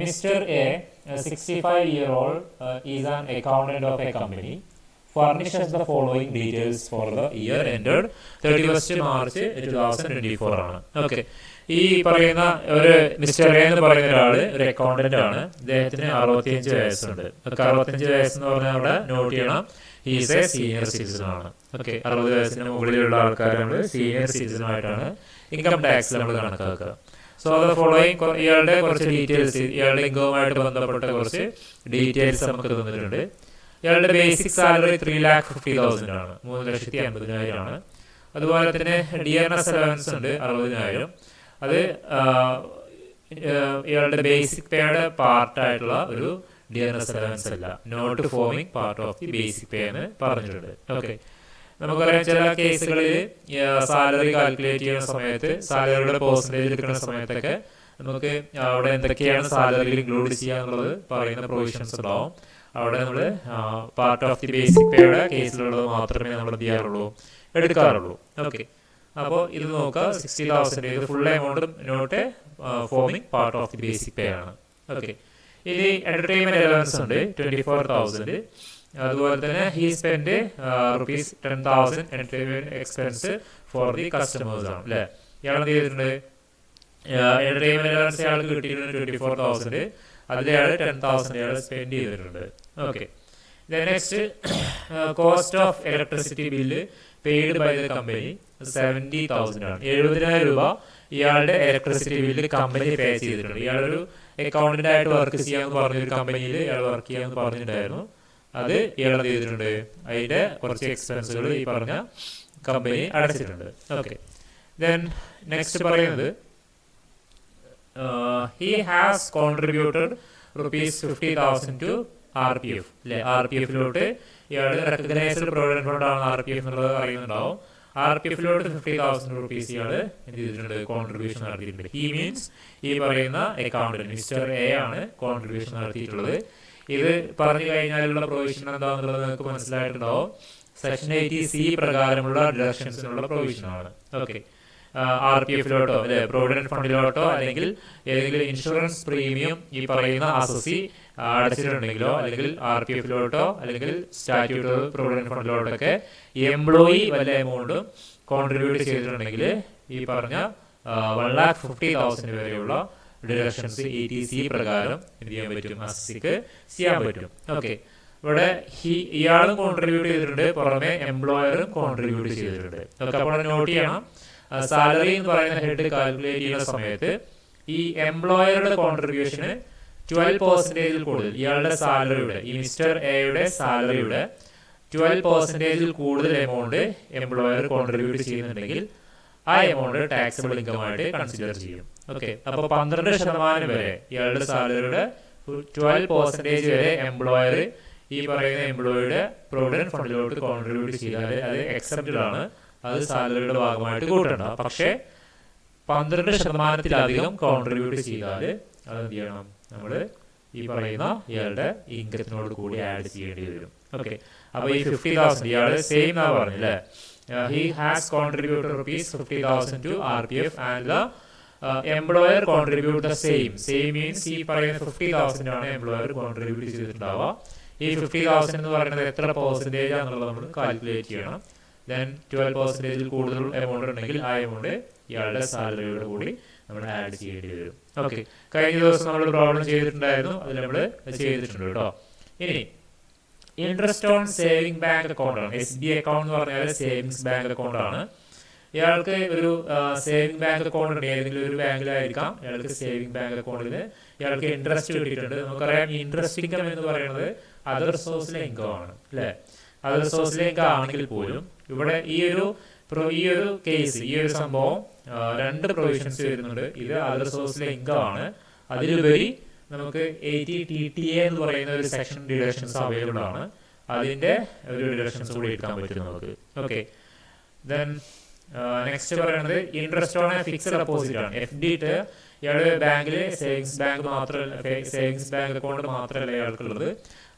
Mr. A, a 65-year-old, is an accountant of a company, furnishes the following details for the year ended 31st March 2024 ആണ്. Okay, ഈ പറയുന്ന ഒരു mister A എന്ന് പറയുന്ന ഒരാള് ഒരു അക്കൗണ്ടന്റ് ആണ്. ഇദ്ദേഹത്തിന് 65 വയസ്സുണ്ട്. 65 വയസ്സെന്ന് പറഞ്ഞാൽ അവിടെ നോട്ട് ചെയ്യണം, ഈസ് എ സീനിയർ സിറ്റിസൺ ആണ്. ഓക്കെ, 60 വയസ്സിന് മുകളിലുള്ള ആൾക്കാർ നമ്മൾ സീനിയർ സിറ്റിസൺ ആയിട്ടാണ് ഇൻകം ടാക്സ് നമ്മൾ കണക്കാക്കുക. സോ അത് ഫോളോയിങ് ഇയാളുടെ കുറച്ച് ഡീറ്റെയിൽസ്, ഇയാളുടെ ഇൻകവുമായിട്ട് ബന്ധപ്പെട്ട കുറച്ച് ഡീറ്റെയിൽസ് നമുക്ക് തന്നിട്ടുണ്ട്. ഇയാളുടെ ബേസിക് സാലറി 3,50,000 ആണ്, 3,50,000 ആണ്. അതുപോലെ തന്നെ ഡിയർനെസ് അലവൻസ് ഉണ്ട് 60,000. അത് ഇയാളുടെ ബേസിക് പേയുടെ പാർട്ടായിട്ടുള്ള ഒരു ഡിയർനെസ് അലവൻസ് അല്ല, not forming part of the basic pay എന്ന് പറഞ്ഞിട്ടുണ്ട്. ഓക്കെ, നമുക്കറിയാം ചില കേസുകളിൽ സാലറി കാൽക്കുലേറ്റ് ചെയ്യുന്ന സമയത്ത്, സാലറിയുടെ പെർസെൻറ്റേജ് എടുക്കുന്ന സമയത്തൊക്കെ നമുക്ക് അവിടെ എന്തൊക്കെയാണ് സാലറിയിൽ ഇൻക്ലൂഡ് ചെയ്യുക എന്നുള്ളത് പറയുന്ന പ്രൊവിഷൻസ് ഉണ്ടാവും. അവിടെ നമ്മൾ പാർട്ട് ഓഫ് ദി ബേസിക് പേയുടെ കേസിലുള്ളത് മാത്രമേ നമ്മൾ എന്ത് ചെയ്യാറുള്ളൂ, എടുക്കാറുള്ളൂ. ഓക്കെ, അപ്പോൾ ഇത് നോക്കുക, 60,000 ഇത് ഫുൾ എമൗണ്ടും not forming part of the basic pay ആണ്. ഓക്കെ, ഇനി എന്റർടൈൻമെന്റ് അലവൻസ് ഉണ്ട് 24,000. അതുപോലെ തന്നെ he spend ₹10,000 entertainment expense for the customers ആണ് അല്ലേ. ഇയാൾ എന്ത് ചെയ്തിട്ടുണ്ട്, എന്റർടൈൻമെന്റ് അലവൻസ് ഇയാൾക്ക് കിട്ടിയിട്ടുണ്ട് 24,000, അതിൽ ഇയാൾ 10,000 ഇയാൾ സ്പെൻഡ് ചെയ്തിട്ടുണ്ട്. Okay, next cost of electricity bill paid by the company 70,000 ആണ്. 70,000 രൂപ ഇയാളുടെ ഇലക്ട്രിസിറ്റി ബില്ല് കമ്പനി പേ ചെയ്തിട്ടുണ്ട്. ഇയാളൊരു അക്കൗണ്ടന്റ് ആയിട്ട് വർക്ക് ചെയ്യാമെന്ന് പറഞ്ഞൊരു കമ്പനിയിൽ ഇയാൾ വർക്ക് ചെയ്യാമെന്ന് പറഞ്ഞിട്ടുണ്ടായിരുന്നു. അത് ഇയാൾ എന്ത് ചെയ്തിട്ടുണ്ട്, അതിന്റെ കുറച്ച് എക്സ്പെൻസുകൾ ഈ പറഞ്ഞ കമ്പനി അടച്ചിട്ടുണ്ട്. ഓക്കെ, ദെൻ നെക്സ്റ്റ് പറയുന്നത് he has contributed ₹50,000 to RPF അല്ലെ. RPF-ലോട്ട് ഇയാൾ റെക്കഗ്നൈസ്ഡ് പ്രൊവിഡന്റ് ഫണ്ട് ആണ് RPF എന്നുള്ളത് അറിയുന്നുണ്ടാവും. RPF-ലോട്ട് ₹50,000 ഇയാൾ എന്ത് ചെയ്തിട്ടുണ്ട്, കോൺട്രിബ്യൂഷൻ നടത്തിയിട്ടുണ്ട്. ഹി മീൻസ് ഈ പറയുന്ന അക്കൗണ്ടന്റ് മിസ്റ്റർ എ ആണ് കോൺട്രിബ്യൂഷൻ നടത്തിയിട്ടുള്ളത്. ഇത് പറഞ്ഞു കഴിഞ്ഞാലുള്ള പ്രൊവിഷൻ എന്താണെന്നുള്ളത് നിങ്ങൾക്ക് മനസ്സിലായിട്ടുണ്ടാവും. സെക്ഷൻ 80C പ്രകാരമുള്ള ഡിഡക്ഷൻസിനുള്ള പ്രൊവിഷൻ ആണ്. ഓക്കെ, RPF-ലോട്ടോ അല്ലെ പ്രൊവിഡന്റ് ഫണ്ടിലോട്ടോ അല്ലെങ്കിൽ ഏതെങ്കിലും ഇൻഷുറൻസ് പ്രീമിയം ഈ പറയുന്ന അസസി അടച്ചിട്ടുണ്ടെങ്കിലോ അല്ലെങ്കിൽ RPF-ലോട്ടോ അല്ലെങ്കിൽ സ്റ്റാറ്റ്യൂട്ടറി പ്രൊവിഡന്റ് ഫണ്ടിലോട്ടൊക്കെ എംപ്ലോയി വല്ല എമൗണ്ടും കോൺട്രിബ്യൂട്ട് ചെയ്തിട്ടുണ്ടെങ്കിൽ ഈ പറഞ്ഞ 1,50,000 വരെയുള്ള ഡിഡക്ഷൻസ് 80C പ്രകാരം എന്ത് ചെയ്യാൻ പറ്റും, അസസിക്ക് ചെയ്യാൻ പറ്റും. ഓക്കെ, ഇവിടെ ഇയാളും കോൺട്രിബ്യൂട്ട് ചെയ്തിട്ടുണ്ട്, പുറമെ എംപ്ലോയറും കോൺട്രിബ്യൂട്ട് ചെയ്തിട്ടുണ്ട്. ഓക്കെ, അപ്പോൾ നോട്ട് ചെയ്യണം, സാലറി എന്ന് പറയുന്ന ഹെഡ് കാൽക്കുലേറ്റ് ചെയ്യുന്ന സമയത്ത് ഈ എംപ്ലോയറുടെ കോൺട്രിബ്യൂഷന് 12% കൂടുതൽ ഇയാളുടെ സാലറിയുടെ, ഈ മിസ്റ്റർ എയുടെ സാലറിയുടെ 12% കൂടുതൽ എമൗണ്ട് എംപ്ലോയർ കോൺട്രിബ്യൂട്ട് ചെയ്യുന്നുണ്ടെങ്കിൽ ആ എമൗണ്ട് ടാക്സബിൾ ഇൻകം ആയിട്ട് കൺസിഡർ ചെയ്യും. ഓക്കെ, അപ്പോൾ 12% വരെ ഇയാളുടെ സാലറിയുടെ 12% വരെ എംപ്ലോയർ ഈ പറയുന്ന എംപ്ലോയിയുടെ പ്രൊവിഡന്റ് ഫണ്ടിലോട്ട് കോൺട്രിബ്യൂട്ട് ചെയ്താൽ അത് എക്സെപ്റ്റഡ് ആണ്, അത് സാലറിയുടെ ഭാഗമായിട്ട് കൂട്ടണ്ട. പക്ഷേ 12%-ലധികം കോൺട്രിബ്യൂട്ട് ചെയ്താൽ അത് എന്ത് ചെയ്യണം, നമ്മൾ ഈ പറയുന്ന ഇയാളുടെ ഇൻകത്തിനോട് കൂടി ആഡ് ചെയ്യേണ്ടി വരും. ഓക്കെ, അപ്പോൾ ഈ 50,000 ഇയാൾ സെയിം എന്നാ പറഞ്ഞല്ലേ. He has contributed ₹50,000 to RPF and the employer contribute the same. Same means ഈ പറയുന്ന 50,000 ആണ് എംപ്ലോയർ കോൺട്രിബ്യൂട്ട് ചെയ്തിട്ടുണ്ടാവുക. ഈ 50,000 എന്ന് പറയുന്നത് എത്ര പെർസെൻറ്റേജ് ആണെന്നുള്ളത് നമ്മൾ കാൽക്കുലേറ്റ് ചെയ്യണം. ദെൻ 12% കൂടുതൽ എമൗണ്ട് ഉണ്ടെങ്കിൽ ആ എമൗണ്ട് ഇയാളുടെ സാലറിയോട് കൂടി നമ്മൾ ആഡ് ചെയ്യേണ്ടി വരും. ഓക്കെ, കഴിഞ്ഞ ദിവസം നമ്മൾ പ്രോബ്ലം ചെയ്തിട്ടുണ്ടായിരുന്നു, അതിൽ നമ്മൾ ചെയ്തിട്ടുണ്ട് കേട്ടോ. ഇനി interest on saving bank account ആണ്. SB അക്കൗണ്ട് എന്ന് പറഞ്ഞാൽ സേവിങ്സ് ബാങ്ക് അക്കൗണ്ട് ആണ്. ഇയാൾക്ക് ഒരു സേവിംഗ് ബാങ്ക് അക്കൗണ്ട് ഉണ്ട്, ഏതെങ്കിലും ഒരു ബാങ്കിലായിരിക്കാം. ഇയാൾക്ക് സേവിംഗ് ബാങ്ക് അക്കൗണ്ടിൽ ഇയാൾക്ക് ഇൻട്രസ്റ്റ് കിട്ടിയിട്ടുണ്ട്. നമുക്കറിയാം ഇൻട്രസ്റ്റ് ഇൻകം എന്ന് പറയുന്നത് അതർ സോഴ്സിലെ ഇൻകം ആണ് അല്ലെ. അതർ സോഴ്സിലെ ഇൻകം ആണെങ്കിൽ പോലും ഇവിടെ ഈ ഒരു കേസ്, ഈ ഒരു സംഭവം 2 പ്രൊവിഷൻസ് വരുന്നുണ്ട്. ഇത് അതർ സോഴ്സിലെ ഇൻകം ആണ്. അതിലുപരി നമുക്ക് 80TTA എന്ന് പറയുന്ന ഒരു സെക്ഷൻ ഡിഡക്ഷൻസ് അവൈലബിൾ ആണ്. അതിന്റെ ഒരു ഡിഡക്ഷൻസ് കൂടി എടുക്കാൻ പറ്റും നമുക്ക്. ഓക്കെ, ദെൻ നെക്സ്റ്റ് പറയുന്നത് ഇൻട്രസ്റ്റ് ഓൺ ഫിക്സഡ് ഡെപ്പോസിറ്റ് ആണ്. FD ഇട്ട് ഇയാള് ബാങ്കില് സേവിങ്സ് ബാങ്ക് മാത്രമല്ല, സേവിങ്സ് ബാങ്ക് അക്കൗണ്ട് മാത്രമല്ല ഇയാൾക്കുള്ളത്.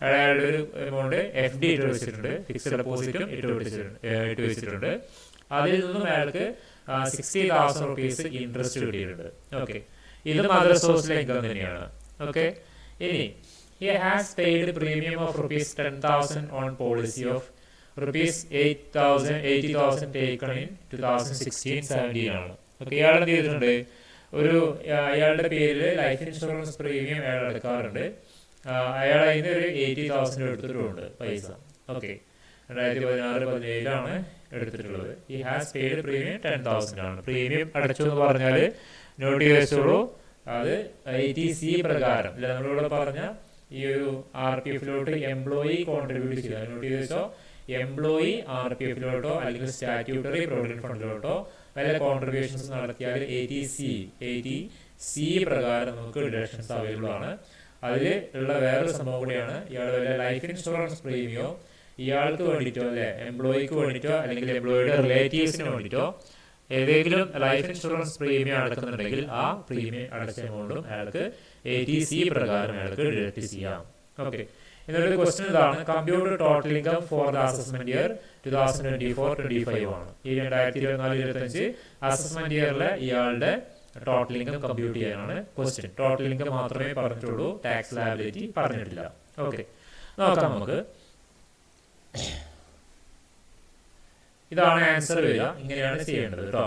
അയാളുടെ ഒരു എമൗണ്ട് FD ഇട്ട് വെച്ചിട്ടുണ്ട്, ഫിക്സഡ് ഡെപ്പോസിറ്റും ഇട്ട് വെച്ചിട്ടുണ്ട്. അതിൽ നിന്നും അയാൾക്ക് ₹60,000 ഇൻട്രസ്റ്റ് കിട്ടിയിട്ടുണ്ട്. ഓക്കെ, ഇതും അതർ സോഴ്സിലെ ഇൻകം തന്നെയാണ്. ഓക്കെ. ഇനി he has paid premium of rupees 10,000 on policy of rupees 80,000 taken in 2016-17 ആണ്. ഓക്കെ, ഇയാൾ എന്ത് ചെയ്തിട്ടുണ്ട്, അയാളുടെ പേരിൽ ലൈഫ് ഇൻഷുറൻസ് പ്രീമിയം അയാൾ എടുക്കാറുണ്ട്. അയാൾ അതിന് ഒരു 80,000 എടുത്തിട്ടുണ്ട് പൈസ. ഓക്കെ, 2016-17 എടുത്തിട്ടുള്ളത്. ഈ ഹാസ് പെയ്ഡ് പ്രീമിയം 10,000 ആണ്. പ്രീമിയം അടച്ചു എന്ന് പറഞ്ഞാൽ നോട്ട് ചെയ്ത് വെച്ചോളൂ, അത് ITC പ്രകാരം അല്ല, നമ്മളിവിടെ പറഞ്ഞ ഈ ഒരു RPF-ലോട്ട് എംപ്ലോയി കോൺട്രിബ്യൂട്ട് ചെയ്ത, നോട്ട് ചെയ്ത് വെച്ചോ, എംപ്ലോയി RPF-ലോട്ടോ അല്ലെങ്കിൽ സ്റ്റാറ്റ്യൂട്ടറി പ്രൊവിഡന്റ് ഫണ്ടിലോട്ടോ വല്ല കോൺട്രിബ്യൂഷൻസ് നടത്തിയാൽ ATC പ്രകാരം നമുക്ക് ഡിഡക്ഷൻസ് അവൈലബിൾ ആണ്. അതിൽ ഉള്ള വേറൊരു സംഭവം കൂടിയാണ്, ഇയാൾ വല്ല ലൈഫ് ഇൻഷുറൻസ് പ്രീമിയോ ഇയാൾക്ക് വേണ്ടിയിട്ടോ അല്ലെ എംപ്ലോയിക്ക് വേണ്ടിയിട്ടോ അല്ലെങ്കിൽ എംപ്ലോയിയുടെ റിലേറ്റീവ്സിന് വേണ്ടിയിട്ടോ ഏതെങ്കിലും ലൈഫ് ഇൻഷുറൻസ് പ്രീമിയം അടക്കുന്നുണ്ടെങ്കിൽ ആ പ്രീമിയം അടച്ച എമൗണ്ടും അയാൾക്ക് ATC പ്രകാരം അയാൾക്ക് ഡിഡക്ട് ചെയ്യാം. ഓക്കെ, ഇതിനൊരു ക്വസ്റ്റ്യൻ ഇതാണ്, computer total income for the assessment year 2024-25 ആണ്. ഈ 2024-25 അസസ്മെന്റ് ഇയറിലെ ഇയാളുടെ ടോട്ടൽ ഇൻകം കമ്പ്യൂട്ട് ചെയ്യാനാണ് ക്വസ്റ്റ്യൻ. ടോട്ടൽ ഇൻകം മാത്രമേ പറഞ്ഞിട്ടുള്ളൂ, ടാക്സ് ലയബിലിറ്റി പറഞ്ഞിട്ടില്ല. ഓക്കെ, നോക്കാം നമുക്ക്. ഇതാണ് ആൻസർ വരിക, ഇങ്ങനെയാണ് ചെയ്യേണ്ടത് കേട്ടോ.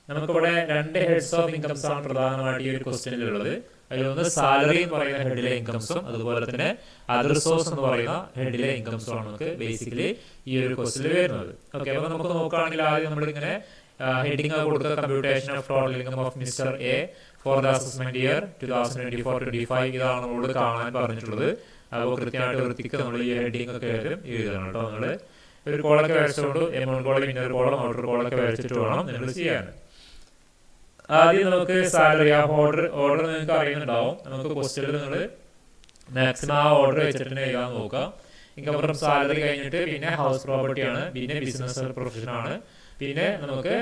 നമുക്കിവിടെ 2 ഹെഡ്സ് ഓഫ് ഇൻകംസ് ആണ് പ്രധാനമായിട്ട് ഈ ഒരു ക്വസ്റ്റ്യനിലുള്ളത്. അതിലൊന്ന് സാലറി എന്ന് പറയുന്ന ഹെഡിലെ ഇൻകംസും അതുപോലെ തന്നെ അതർ സോഴ്സ് എന്ന് പറയുന്ന ഹെഡിലെ ഇൻകംസും ആണ് നമുക്ക് ബേസിക്കലി ഈ ഒരു ക്വസ്റ്റ്യനിൽ വരുന്നത്. ഓക്കെ, അപ്പോൾ നമുക്ക് നോക്കുകയാണെങ്കിൽ ആദ്യം നമ്മളിങ്ങനെ ഹെഡിങ് കൊടുത്ത computation of total income of mister A four the assessment year 2024-25 ഇതാണ് നമ്മളോട് കാണാൻ പറഞ്ഞിട്ടുള്ളത്. അപ്പോൾ കൃത്യമായിട്ട് വൃത്തിക്ക് നമ്മൾ ഈ ഹെഡിങ് ഒക്കെ എഴുതണം കേട്ടോ. നമ്മൾ ഒരു കോളൊക്കെ വരച്ചുകൊണ്ട് amount column, inner column, outer കോളൊക്കെ വരച്ചിട്ട് വേണം നിങ്ങൾ ചെയ്യാൻ. ആദ്യം നമുക്ക് സാലറി ആ ഓർഡർ നിങ്ങൾക്ക് അറിയുന്നുണ്ടാവും. നമുക്ക് ക്വസ്റ്റ്യനിൽ നിങ്ങൾ മാക്സിമം ആ ഓർഡർ വെച്ചിട്ട് തന്നെ എഴുതാൻ നോക്കുക. ഇൻകം ഫ്രം സാലറി കഴിഞ്ഞിട്ട് പിന്നെ ഹൗസ് പ്രോപ്പർട്ടി ആണ്, പിന്നെ ബിസിനസ് പ്രൊഫഷൻ ആണ്, പിന്നെ നമുക്ക്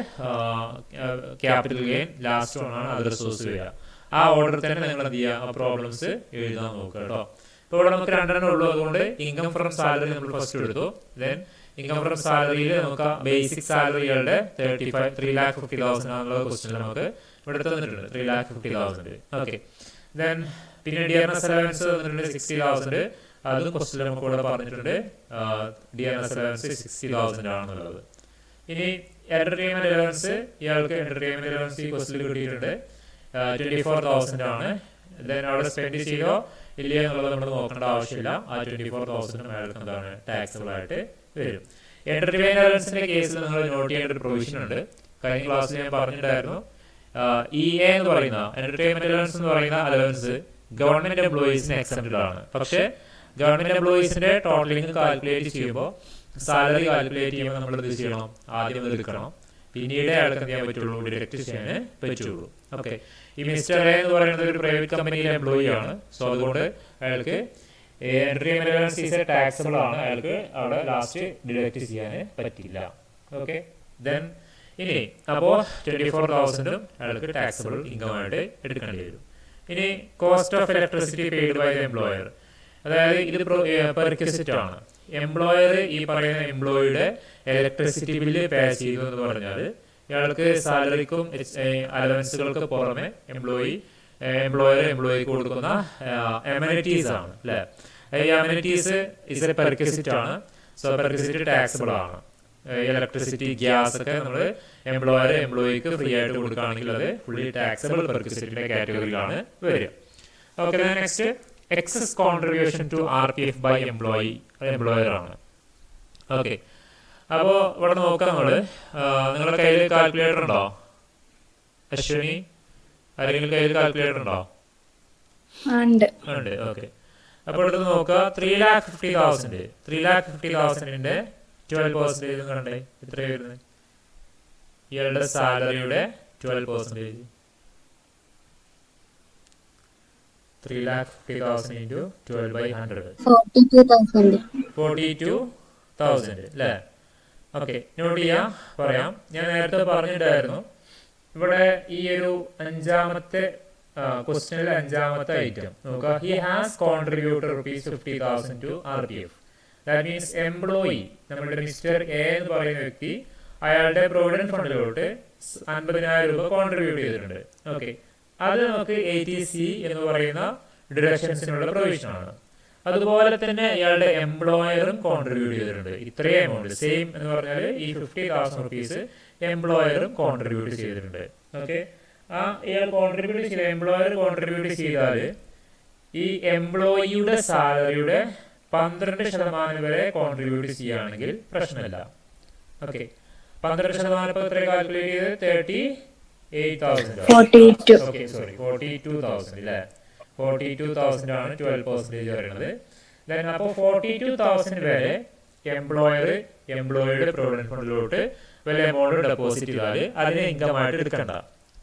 ക്യാപിറ്റൽ ഗെയിൻ, ലാസ്റ്റ് ആണ് അതർ സോഴ്സ് വരിക. ആ ഓർഡർ തന്നെ നിങ്ങൾ എന്ത് ചെയ്യുക, പ്രോബ്ലംസ് എഴുതാൻ നോക്കുക കേട്ടോ. ഇപ്പോൾ ഇവിടെ നമുക്ക് 2 ഉള്ളൂ, അതുകൊണ്ട് ഇൻകം ഫ്രം സാലറി നമ്മൾ ഫസ്റ്റ് എടുത്തു. ദെൻ ഇൻകം ഫ്രം സാലറിയിൽ നമുക്ക് ബേസിക് സാലറികളുടെ 3,50,000 ആണുള്ള ക്വസ്റ്റ്യനിൽ നമുക്ക് ഇവിടെ തന്നിട്ടുണ്ട് 3,50,000. ഓക്കെ, ദെൻ പിന്നെ ഡിയർനെസ് അലവൻസ് തന്നിട്ടുണ്ട് 60,000. അതും ക്വസ്റ്റ്യനിൽ നമുക്ക് ഇവിടെ പറഞ്ഞിട്ടുണ്ട് ഡിയർനെസ് അലവൻസ് 60,000 ആണെന്നുള്ളത്. ഇനി എന്റർടൈൻമെന്റ് അലവൻസ്, ഇയാൾക്ക് എന്റർടൈൻമെന്റ് അലവൻസ് ഈ ക്വസ്റ്റ്യനിൽ കിട്ടിയിട്ടുണ്ട് 24,000 ആണ്. ദെൻ അവിടെ സ്പെൻഡ് ചെയ്തോ ഇല്ലയോ എന്നുള്ളത് നമ്മൾ നോക്കേണ്ട ആവശ്യമില്ല. ആ 24,000 അയാൾക്ക് എന്താണ് ടാക്സബിൾ ആയിട്ട് വരും. എന്റർടൈൻമെന്റ് അലവൻസിന്റെ കേസിൽ നിങ്ങൾ നോട്ട് ചെയ്യേണ്ട ഒരു പ്രൊവിഷൻ ഉണ്ട്. കഴിഞ്ഞ ക്ലാസ്സിൽ ഞാൻ പറഞ്ഞിട്ടായിരുന്നു, EA എന്ന് പറയുന്ന എന്റർടൈൻമെന്റ് അലവൻസ് എന്ന് പറയുന്ന അലവൻസ് ഗവൺമെന്റ് എംപ്ലോയീസിന് എക്സംപ്റ്റഡ് ആണ്. പക്ഷേ ഗവൺമെന്റ് എംപ്ലോയീസിന്റെ ടോട്ടലിംഗ് കാൽക്കുലേറ്റ് ചെയ്യുമ്പോൾ സാലറി കാൽക്കുലേറ്റ് ചെയ്യുമ്പോൾ നമ്മൾ എന്ത് ചെയ്യണം, ആദ്യം അത് എടുക്കണം, പിന്നീട് അയാൾക്ക് എന്ത് ചെയ്യാൻ പറ്റുള്ളൂ, ഡിഡക്ട് ചെയ്യാൻ പറ്റുള്ളൂ. ഓക്കെ, ഈ മിസ്റ്റർ എ എന്ന് പറയുന്നത് ഒരു പ്രൈവറ്റ് കമ്പനിയിലെ എംപ്ലോയി ആണ്. സോ അതുകൊണ്ട് അയാൾക്ക് എന്റർടൈൻമെന്റ് അലവൻസ് ഈസ് ടാക്സബിൾ ആണ്, അയാൾക്ക് അവിടെ ലാസ്റ്റ് ഡിഡക്ട് ചെയ്യാൻ പറ്റില്ല. ഓക്കെ, ദെൻ ഇനി അപ്പോൾ 24,000 അയാൾക്ക് ടാക്സബിൾ ഇൻകം ആയിട്ട് എടുക്കേണ്ടി വരും. ഇനി cost of electricity paid by the employer, അതായത് ഇത് പെർക്വിസിറ്റ് ആണ്. എംപ്ലോയർ ഈ പറയുന്ന എംപ്ലോയിയുടെ ഇലക്ട്രിസിറ്റി ബില്ല് പേ ചെയ്തു എന്ന് പറഞ്ഞാൽ ഇയാൾക്ക് സാലറിക്കും അലവൻസുകൾക്ക് പുറമെ എംപ്ലോയർ എംപ്ലോയിക്ക് കൊടുക്കുന്ന അമ്യൂണിറ്റീസ് ആണ് അല്ലേ. ഈ അമ്യൂണിറ്റീസ് ഇസ് എ പെർക്വിസിറ്റ് ആണ്. സോ പെർക്വിസിറ്റ് ടാക്സബിൾ ആണ്. ഇലക്ട്രിസിറ്റി, ഗ്യാസ് ഒക്കെ നമ്മൾ എംപ്ലോയർ എംപ്ലോയിക്ക് ഫ്രീ ആയിട്ട് കൊടുക്കുകയാണെങ്കിൽ അത് ഫുള്ളി ടാക്സബിൾ പെർക്വിസിറ്റിന്റെ കാറ്റഗറിയിലാണ് വരിക. Okay, next excess contribution to RPF by employer ആണ്. ഓക്കെ, അപ്പോൾ ഇവിടെ നോക്കാം നമ്മൾ. നിങ്ങളുടെ കയ്യിൽ കാൽക്കുലേറ്റർ ഉണ്ടോ? അശ്വിനി, ആരെങ്കിലും കയ്യിൽ കാൽക്കുലേറ്റർ ഉണ്ടോ? ഉണ്ട്. ഓക്കെ, അപ്പോൾ ഇവിടെ നോക്കുക. 3,50,000 12% കണ്ടേ എത്ര വരുന്നത്? ഇയാളുടെ സാലറിയുടെ 12%. 3,50,000 into 12/100 42,000 അല്ലേ. ഓക്കെ, നോട്ട് ചെയ്യാം, പറയാം. ഞാൻ നേരത്തെ പറഞ്ഞിട്ടായിരുന്നു ഇവിടെ ഈ ഒരു 5ാമത്തെ ക്വസ്റ്റ്യനിലെ 5ാമത്തെ ഐറ്റം നോക്കുക. He has contributed ₹50,000 to RPF. That means employee, നമ്മളുടെ മിസ്റ്റർ എ എന്ന് പറയുന്ന വ്യക്തി അയാളുടെ പ്രൊവിഡന്റ് ഫണ്ടിലോട്ട് 50,000 രൂപ കോൺട്രിബ്യൂട്ട് ചെയ്തിട്ടുണ്ട്. ഓക്കെ, അത് നമുക്ക് ATC എന്ന് പറയുന്ന ഡിഡക്ഷൻസിനുള്ള പ്രൊവിഷനാണ്. അതുപോലെ തന്നെ ഇയാളുടെ എംപ്ലോയറും കോൺട്രിബ്യൂട്ട് ചെയ്തിട്ടുണ്ട് ഇത്രയും എമൗണ്ട്. സെയിം എന്ന് പറഞ്ഞാൽ ഈ 50,000 റുപ്പീസ് എംപ്ലോയറും കോൺട്രിബ്യൂട്ട് ചെയ്തിട്ടുണ്ട്. ഓക്കെ, ആ ഇയാൾ കോൺട്രിബ്യൂട്ട് ചെയ്ത എംപ്ലോയർ കോൺട്രിബ്യൂട്ട് ചെയ്താൽ ഈ എംപ്ലോയിയുടെ സാലറിയുടെ 12% വരെ കോൺട്രിബ്യൂട്ട് ചെയ്യുകയാണെങ്കിൽ പ്രശ്നമില്ല. ഓക്കെ, 12% എത്ര കാൽക്കുലേറ്റ് ചെയ്ത് 38,000. ഓക്കെ, സോറി 42,000 അല്ലേ, 42,000 ആണ് 12% പറയുന്നത്. ദെൻ അപ്പോൾ 42,000 വരെ എംപ്ലോയിയുടെ പ്രൊവിഡന്റ് ഫണ്ടിലോട്ട് വല്ല എമൗണ്ട് ഡെപ്പോസിറ്റ് ചെയ്താൽ അതിനെ ഇൻകമായിട്ട് എടുക്കണ്ട.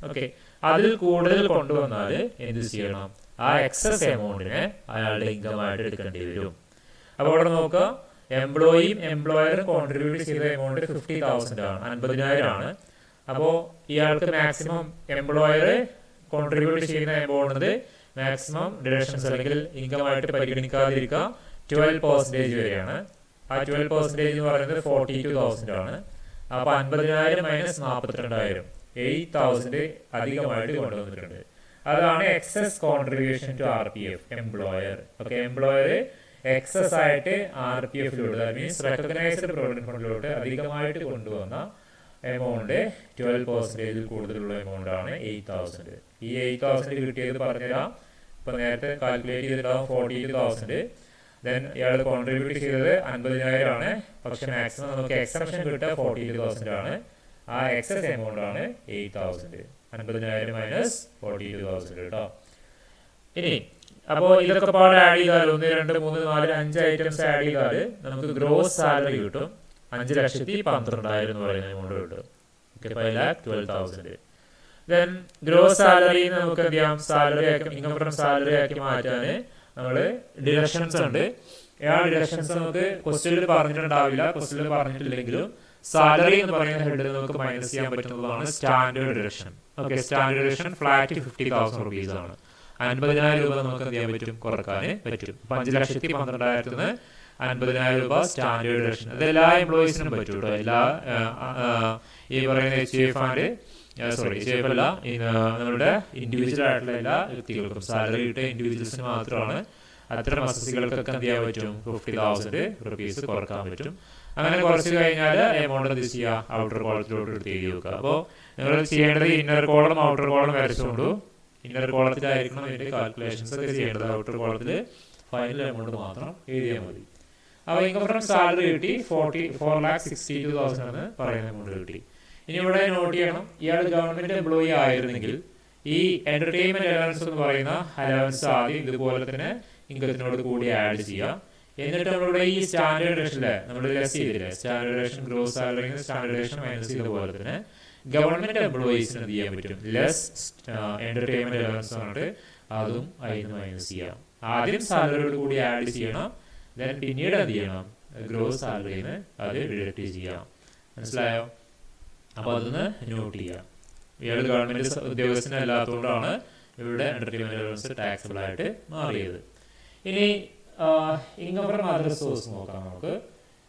ഓക്കെ, അതിൽ കൂടുതൽ കൊണ്ടുവന്നാൽ എന്ത് ചെയ്യണം? ആ എക്സസ് എമൗണ്ടിനെ അയാളുടെ ഇൻകമായിട്ട് എടുക്കേണ്ടി വരും. അപ്പോൾ അവിടെ നോക്കുക, എംപ്ലോയറും കോൺട്രിബ്യൂട്ട് ചെയ്ത എമൗണ്ട് 50,000 ആണ്, 50,000 ആണ്. അപ്പോൾ ഇയാൾക്ക് മാക്സിമം എംപ്ലോയർ കോൺട്രിബ്യൂട്ട് ചെയ്യുന്ന എമൗണ്ട് മാക്സിമം ഡിഡക്ഷൻസ് അല്ലെങ്കിൽ ഇൻകമായിട്ട് പരിഗണിക്കാതിരിക്കുക 12% വരെയാണ്. ആ 12% എന്ന് പറയുന്നത് 42,000 ആണ്. അപ്പോൾ 50,000 മൈനസ് 42,000, 8,000 അധികമായിട്ട് കൊണ്ടുവന്നിട്ടുണ്ട്. അതാണ് excess contribution to RPF employer. Okay, employer excess ആയിട്ട് RPFിലോട്ട്, ദാറ്റ് മീൻസ് റെക്കഗ്നൈസ്ഡ് പ്രൊവിഡന്റ് ഫണ്ടിലോട്ട് അധികമായിട്ട് കൊണ്ടുവന്ന എമൗണ്ട് 12% കൂടുതലുള്ള എമൗണ്ട് ആണ് 8,000. ഈ 8,000 കിട്ടിയത് പറഞ്ഞുതരാം. ഇപ്പം നേരത്തെ കാൽക്കുലേറ്റ് ചെയ്തിട്ടാവും 42,000. ദെൻ ഇയാൾ കോൺട്രിബ്യൂട്ട് ചെയ്തത് 50,000 ആണ്. പക്ഷെ മാക്സിമം നമുക്ക് എക്സംഷൻ കിട്ടുക 42,000 ആണ്. ആ എക്സസ് എമൗണ്ട് ആണ് 8,000. 50,000 മൈനസ് 42,000 കേട്ടോ. ഇനി അപ്പോൾ ഇതൊക്കെ പാടെ ആഡ് ചെയ്താൽ 1, 2, 3, 4, 5 ഐറ്റംസ് ആഡ് ചെയ്താൽ നമുക്ക് ഗ്രോസ് സാലറി കിട്ടും 5,12,000 എന്ന് പറയുന്ന എമൗണ്ട് കിട്ടും. ഓക്കെ, 5,12,000. ദെൻ ഗ്രോസ് സാലറി നമുക്ക് എന്ത് ചെയ്യാം? സാലറി ആക്കി, ഇൻകം ഫ്രം സാലറി ആക്കി മാറ്റാൻ നമ്മൾ ഡിഡക്ഷൻസ് ഉണ്ട്. ആ ഡിഡക്ഷൻസ് നമുക്ക് ക്വസ്റ്റ്യനിൽ പറഞ്ഞിട്ടുണ്ടാവില്ല. ക്വസ്റ്റ്യനിൽ പറഞ്ഞിട്ടില്ലെങ്കിലും സാലറി എന്ന് പറയുന്ന ഹെഡിൽ നമുക്ക് മൈനസ് ചെയ്യാൻ പറ്റുന്നതാണ് standard deduction. Okay, standard deduction flat 50,000 rupees ആണ്. 50,000 രൂപ നമുക്ക് എന്ത് ചെയ്യാൻ പറ്റും? കുറക്കാൻ പറ്റും. 5,12,000 50,000 രൂപ സ്റ്റാൻഡേർഡ് ഡിഡക്ഷൻ. അത് എല്ലാ എംപ്ലോയീസിനും പറ്റും കേട്ടോ. എല്ലാ ഈ പറയുന്ന HUF ആൻഡ് HUF അല്ല, നമ്മുടെ ഇൻഡിവിജ്വൽ ആയിട്ടുള്ള എല്ലാ വ്യക്തികൾക്കും സാലറി കിട്ടിയ ഇൻഡിവിജ്വൽസിന് മാത്രമാണ് അത്തരം അസസികൾക്കൊക്കെ എന്ത് ചെയ്യാൻ പറ്റും? 50,000 റുപ്പീസ് കുറക്കാൻ പറ്റും. അങ്ങനെ കുറച്ച് കഴിഞ്ഞാൽ എമൗണ്ട് എന്ത് ചെയ്യുക? ഔട്ടർ കോളത്തിലോട്ട് എടുത്ത് എഴുതി വെക്കുക. അപ്പോൾ നിങ്ങൾ ചെയ്യേണ്ടത് ഇന്നർ കോളം ഔട്ടർ കോളം വരച്ചുകൊണ്ടു. ഇന്നർ കോളത്തിലായിരിക്കണം ഇതിൻ്റെ കാൽക്കുലേഷൻസ് ഒക്കെ ചെയ്യേണ്ടത്. ഔട്ടർ കോളത്തിൽ ഫൈനൽ എമൗണ്ട് മാത്രം എഴുതിയാൽ മതി. അപ്പോൾ ഇൻകം ഫ്രം സാലറി കിട്ടി 4,62,000 എന്ന് പറയുന്ന എമൗണ്ട് കിട്ടി. ഇനി ഇവിടെ നോട്ട് ചെയ്യണം, ഇയാൾ ഗവൺമെന്റ് എംപ്ലോയി ആയിരുന്നെങ്കിൽ ഈ എന്റർടൈൻമെന്റ് അലവൻസ് എന്ന് പറയുന്ന അലവൻസ് ആദ്യം ഇതുപോലെ തന്നെ ഇൻകത്തിനോട് കൂടി ആഡ് ചെയ്യാം. എന്നിട്ട് നമ്മളുടെ ഈ സ്റ്റാൻഡേർഡ് റേഷനിലെ നമ്മൾ ലെസ് ചെയ്തില്ലേ, standard ration gross salary standard ration minus ചെയ്ത പോലെ തന്നെ ഗവൺമെന്റ് എംപ്ലോയീസിന് എന്ത് ചെയ്യാൻ പറ്റും? ലെസ് എന്റർടൈൻമെന്റ് അലവൻസ് പറഞ്ഞിട്ട് അതും അതിന് മൈനസ് ചെയ്യാം. ആദ്യം സാലറിയോട് കൂടി ആഡ് ചെയ്യണം, ദെൻ പിന്നീട് എന്ത് ചെയ്യണം? ഗ്രോസ് സാലറിന്ന് അത് ഡിഡക്ട് ചെയ്യാം. മനസ്സിലായോ? അപ്പോൾ അതൊന്ന് നോട്ട് ചെയ്യാം. ഇയാൾ ഗവൺമെന്റ് ഉദ്യോഗസ്ഥനല്ലാത്തതുകൊണ്ടാണ് ഇവിടെ എന്റർടൈൻമെന്റ് അലവൻസ് ടാക്സബിൾ ആയിട്ട് മാറിയത്. ഇനി ഇൻകം ഫ്രം അതർ സോഴ്സ് നോക്കാം നമുക്ക്.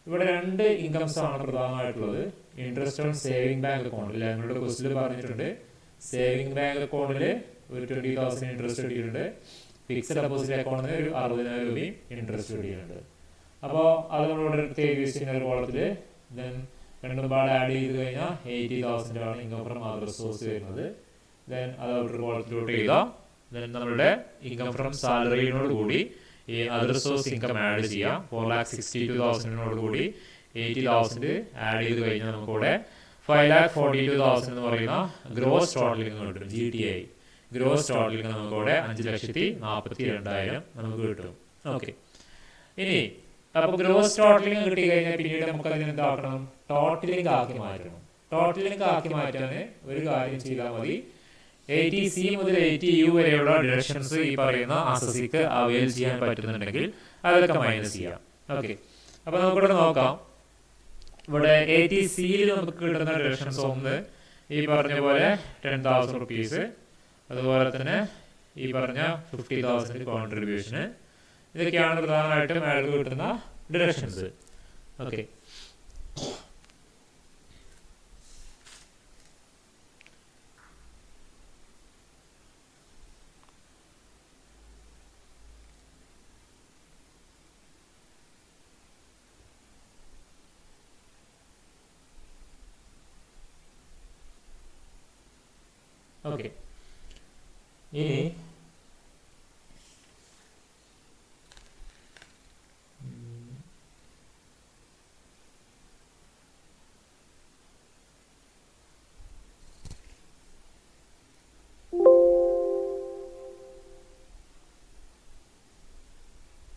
ഇവിടെ 2 ഇൻകംസ് ആണ് പ്രധാനമായിട്ടുള്ളത്. ഇൻട്രസ്റ്റ് ഓൺ സേവിംഗ് ബാങ്ക് അക്കൗണ്ടിൽ ഞങ്ങളുടെ ക്വസ്റ്റിൽ പറഞ്ഞിട്ടുണ്ട്. സേവിംഗ് ബാങ്ക് അക്കൗണ്ടിൽ ഒരു 20,000 ഇൻട്രസ്റ്റ് കിട്ടിയിട്ടുണ്ട്. ഫിക്സഡ് ഡെപ്പോസിറ്റ് അക്കൗണ്ടിൽ ഒരു 60,000 രൂപയും ഇൻട്രസ്റ്റ് കിട്ടിയിട്ടുണ്ട്. അപ്പോൾ അത് നമ്മളിവിടെ എടുത്ത് ഇന്നർ കോളത്തിൽ ദെൻ രണ്ടും പാട് ആഡ് ചെയ്ത് കഴിഞ്ഞാൽ 80,000 ആണ് ഇൻകം ഫ്രം അതർ സോഴ്സ് വരുന്നത്. ദെൻ അത് ഔട്ടർ കോളത്തിലോട്ട് ചെയ്താൽ ദെൻ നമ്മളുടെ ഇൻകം ഫ്രം സാലറിയോട് കൂടി ഈ അതർ സോഴ്സ് ഇൻകം ആഡ് ചെയ്യാം. 4,62,000 കൂടി 80,000 ആഡ് ചെയ്ത് കഴിഞ്ഞാൽ നമുക്കിവിടെ 5,42,000 എന്ന് പറയുന്ന ഗ്രോസ് ടോട്ടലിംഗ് കിട്ടും. GTI ഗ്രോസ് ടോട്ടലിംഗ് നമുക്കിവിടെ 5,42,000 നമുക്ക് കിട്ടും. ഓക്കെ, ഇനി അപ്പോൾ ഗ്രോസ് ടോട്ടലിംഗ് കിട്ടി കഴിഞ്ഞാൽ പിന്നീട് നമുക്ക് അതിന് എന്താക്കണം? ടോട്ടലിംഗ് ആക്കി മാറ്റണം. ടോട്ടലിംഗ് ആക്കി മാറ്റാൻ ഒരു കാര്യം ചെയ്താൽ മതി. 80C മുതൽ 80U വരെയുള്ള ഡിഡക്ഷൻസ് ഈ പറയുന്ന അസസിക്ക് അവൈൽ ചെയ്യാൻ പറ്റുന്നുണ്ടെങ്കിൽ അതൊക്കെ മൈനസ് ചെയ്യാം. ഓക്കെ, അപ്പോൾ നമുക്കിവിടെ നോക്കാം. ഇവിടെ 80Cയിൽ നമുക്ക് കിട്ടുന്ന ഡിഡക്ഷൻസ് ഒന്ന് ഈ പറഞ്ഞ പോലെ 10,000 റുപ്പീസ്, അതുപോലെ തന്നെ ഈ പറഞ്ഞ 50,000 കോൺട്രിബ്യൂഷന്. ഇതൊക്കെയാണ് പ്രധാനമായിട്ടും അയാൾക്ക് കിട്ടുന്ന ഡിഡക്ഷൻസ്. ഓക്കെ, ഓക്കെ, ഇനി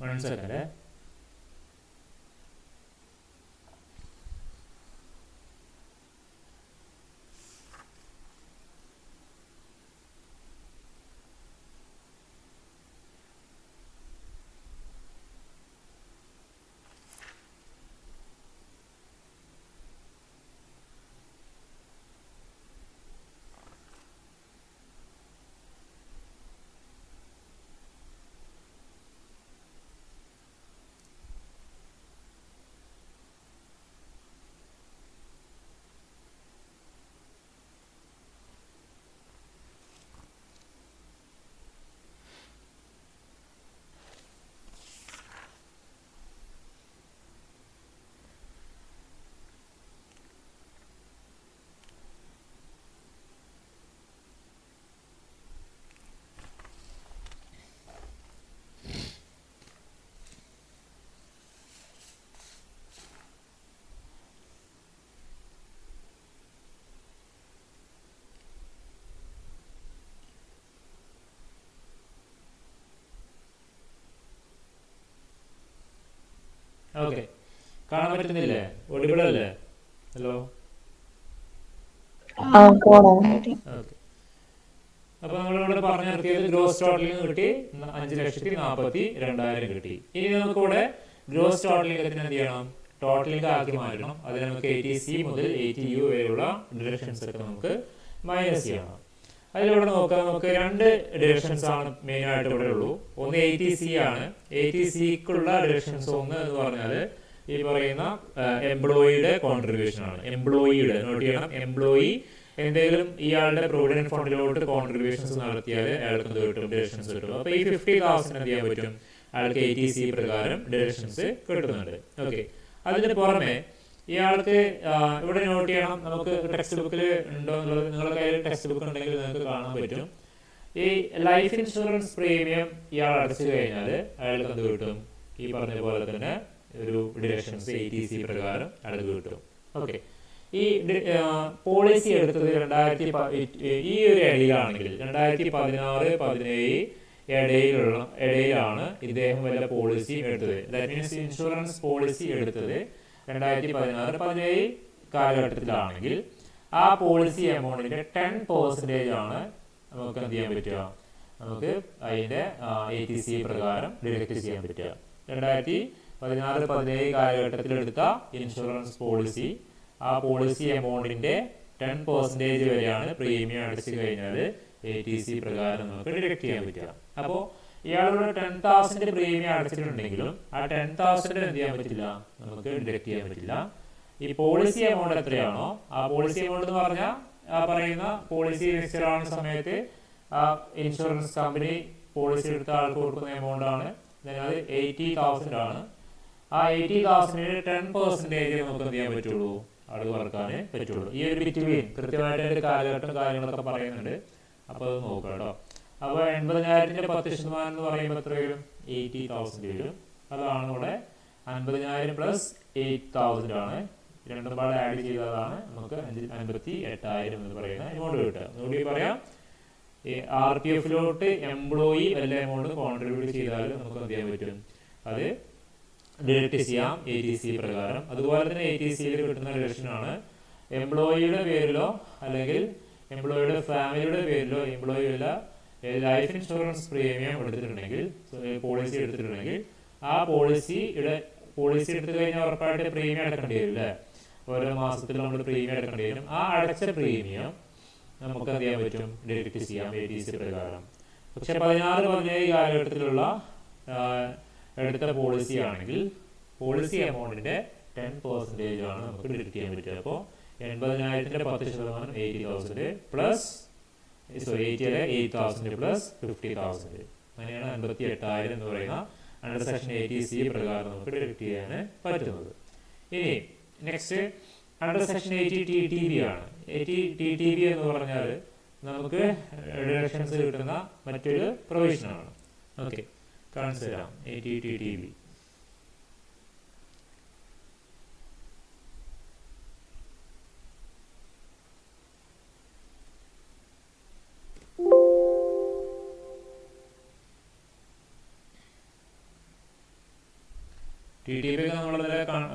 മനസ്സിലാക്കല്ലേ. ഓക്കെ, കാണാൻ പറ്റുന്നില്ലേ? ഒഡിബിൾ അല്ലേ? Hello, okay. അപ്പൊ നമ്മളിവിടെ പറഞ്ഞു നിർത്തിയത് ഗ്രോസ് ടോട്ടലിംഗ് കിട്ടി 5,42,000 കിട്ടി. ഇനി നമുക്കിവിടെ ഗ്രോസ് ടോട്ടലിംഗ് എന്ത് ചെയ്യണം? ടോട്ടലിംഗ് ആക്കി മാറ്റണം. അതിന് നമുക്ക് 80C മുതൽ 80U വരെയുള്ള ഡിറക്ഷൻസ് ഒക്കെ നമുക്ക് മൈനസ് ചെയ്യണം. അതിലൂടെ നോക്കാം, നമുക്ക് 2 ഡിറക്ഷൻസ് ആണ് മെയിൻ ആയിട്ട് ഇവിടെ ഉള്ളൂ. ഒന്ന് 80C ആണ്. 80Cക്കുള്ള ഡിറക്ഷൻസ് ഒന്ന് എന്ന് പറഞ്ഞാൽ ഈ പറയുന്ന എംപ്ലോയിയുടെ കോൺട്രിബ്യൂഷൻ ആണ്. എംപ്ലോയിയുടെ നോട്ട് ചെയ്യണം, എംപ്ലോയി എന്തെങ്കിലും ഇയാളുടെ പ്രൊവിഡന്റ് ഫണ്ടിലോട്ട് കോൺട്രിബ്യൂഷൻസ് നടത്തിയാൽ അയാൾക്ക് എന്ത് കിട്ടും? ഡിറക്ഷൻസ് കിട്ടും. അപ്പൊ ഈ 50,000 എന്ത് ചെയ്യാൻ പറ്റും? അയാൾക്ക് 80C പ്രകാരം ഡിറക്ഷൻസ് കിട്ടുന്നുണ്ട്. ഓക്കെ, അതിന് പുറമെ ഇയാൾക്ക് ഇവിടെ നോട്ട് ചെയ്യണം, നമുക്ക് ടെക്സ്റ്റ് ബുക്കിൽ ഉണ്ടോ എന്നുള്ളത്, നിങ്ങളുടെ കയ്യിൽ ടെക്സ്റ്റ് ബുക്ക് ഉണ്ടെങ്കിൽ നിങ്ങൾക്ക് കാണാൻ പറ്റും. ഈ ലൈഫ് ഇൻഷുറൻസ് പ്രീമിയം ഇയാൾ അടച്ചു കഴിഞ്ഞാൽ അയാൾക്ക് എന്ത് കിട്ടും? ഈ പറഞ്ഞ പോലെ തന്നെ ഒരു ഡിറക്ഷൻസ് 80C പ്രകാരം അയാൾക്ക് കിട്ടും. ഓക്കെ, ഈ പോളിസി എടുത്തത് ഈ ഒരു ഇടയിലാണെങ്കിൽ 2016-17 ഇടയിലാണ് ഇദ്ദേഹം വല്ല പോളിസി എടുത്തത്. ദാറ്റ് മീൻസ് ഇൻഷുറൻസ് പോളിസി എടുത്തത് 2016-17 കാലഘട്ടത്തിലാണെങ്കിൽ ആ പോളിസി എമൗണ്ടിന്റെ 10% ആണ് നമുക്ക് എന്ത് ചെയ്യാൻ പറ്റുക? നമുക്ക് അതിന്റെ 80C പ്രകാരം ഡിഡക്ട് ചെയ്യാൻ പറ്റുക. 2016-17 കാലഘട്ടത്തിൽ എടുത്ത ഇൻഷുറൻസ് പോളിസി, ആ പോളിസി എമൗണ്ടിന്റെ 10% വരെയാണ് പ്രീമിയം അടച്ചു കഴിഞ്ഞാൽ 80C പ്രകാരം നമുക്ക് ഡിഡക്ട് ചെയ്യാൻ പറ്റുക. അപ്പോൾ ഇയാളുടെ 10,000 പ്രീമിയം അടച്ചിട്ടുണ്ടെങ്കിലും ആ 10,000 എന്ത് ചെയ്യാൻ പറ്റില്ല? നമുക്ക് ഡിഡക്ട് ചെയ്യാൻ പറ്റില്ല. ഈ പോളിസി എമൗണ്ട് എത്രയാണോ, ആ പോളിസി എമൗണ്ട് എന്ന് പറഞ്ഞാൽ ആ പറയുന്ന പോളിസി രജിസ്റ്റർ ആവുന്ന സമയത്ത് ആ ഇൻഷുറൻസ് കമ്പനി പോളിസി എടുത്ത ആൾക്ക് കൊടുക്കുന്ന എമൗണ്ട് ആണ്. അത് 80,000 ആണ്. ആ 80,000 10% നമുക്ക് എന്ത് ചെയ്യാൻ പറ്റുള്ളൂ? അളവ് കുറക്കാൻ പറ്റുള്ളൂ. ഈ ഒരു ബിറ്റ്വീൻ കൃത്യമായിട്ട് അതിന്റെ കാലഘട്ടം കാര്യങ്ങളൊക്കെ പറയുന്നുണ്ട്. അപ്പൊ അത് നോക്കാം കേട്ടോ. അപ്പോൾ 80,000-ന്റെ 10% എന്ന് പറയുമ്പോൾ എത്ര വരും? 80,000 വരും. അതാണ് ഇവിടെ 50,000 പ്ലസ് 8,000 ആണ്. രണ്ടും പാടെ ആഡ് ചെയ്തതാണ് നമുക്ക് 58,000 എന്ന് പറയുന്ന എമൗണ്ട് കിട്ടുക. അതുകൊണ്ട് പറയാം, ഈ RPF-ലോട്ട് എംപ്ലോയി വല്ല എമൗണ്ട് കോൺട്രിബ്യൂട്ട് ചെയ്താൽ നമുക്ക് എന്ത് ചെയ്യാൻ പറ്റും? അത് ഡിഡക്ട് ചെയ്യാം 80C പ്രകാരം. അതുപോലെ തന്നെ 80Cയിൽ കിട്ടുന്ന ഡിഡക്ഷനാണ് എംപ്ലോയിയുടെ പേരിലോ അല്ലെങ്കിൽ എംപ്ലോയിയുടെ ഫാമിലിയുടെ പേരിലോ എംപ്ലോയി വല്ല ലൈഫ് ഇൻഷുറൻസ് പ്രീമിയം എടുത്തിട്ടുണ്ടെങ്കിൽ, പോളിസി എടുത്തിട്ടുണ്ടെങ്കിൽ ആ പോളിസി എടുത്തു കഴിഞ്ഞാൽ ഉറപ്പായിട്ട് പ്രീമിയം അടക്കേണ്ടി വരും അല്ലേ? ഓരോ മാസത്തിൽ നമ്മൾ പ്രീമിയം അടക്കേണ്ടി വരും. ആ അടച്ച പ്രീമിയം നമുക്ക് എന്ത് ചെയ്യാൻ പറ്റും? ഡിഡക്ട് ചെയ്യാം 80C പ്രകാരം. പക്ഷെ 16-17 കാലഘട്ടത്തിലുള്ള എടുത്ത പോളിസി ആണെങ്കിൽ പോളിസി എമൗണ്ടിന്റെ 10% ആണ് നമുക്ക് ഡിഡക്ട് ചെയ്യാൻ പറ്റുക. അപ്പോൾ 80,000-ന്റെ 10% 80,000 പ്ലസ് 8,000 പ്ലസ് 50,000, അങ്ങനെയാണ് 58,000 എന്ന് പറയുന്ന അണ്ടർ സെക്ഷൻ 80C പ്രകാരം നമുക്ക് ഡിഡക്ട് ചെയ്യാൻ പറ്റുന്നത്. ഇനി നെക്സ്റ്റ് അണ്ടർ സെക്ഷൻ 80 TTB ആണ്. 80 TTB എന്ന് പറഞ്ഞാൽ നമുക്ക് ഡിഡക്ഷൻസ് കിട്ടുന്ന മറ്റൊരു പ്രൊവിഷനാണ്. ഓക്കെ, കാണിച്ചു തരാം. ATTTB TTB ഒക്കെ നമ്മളിന്നലെ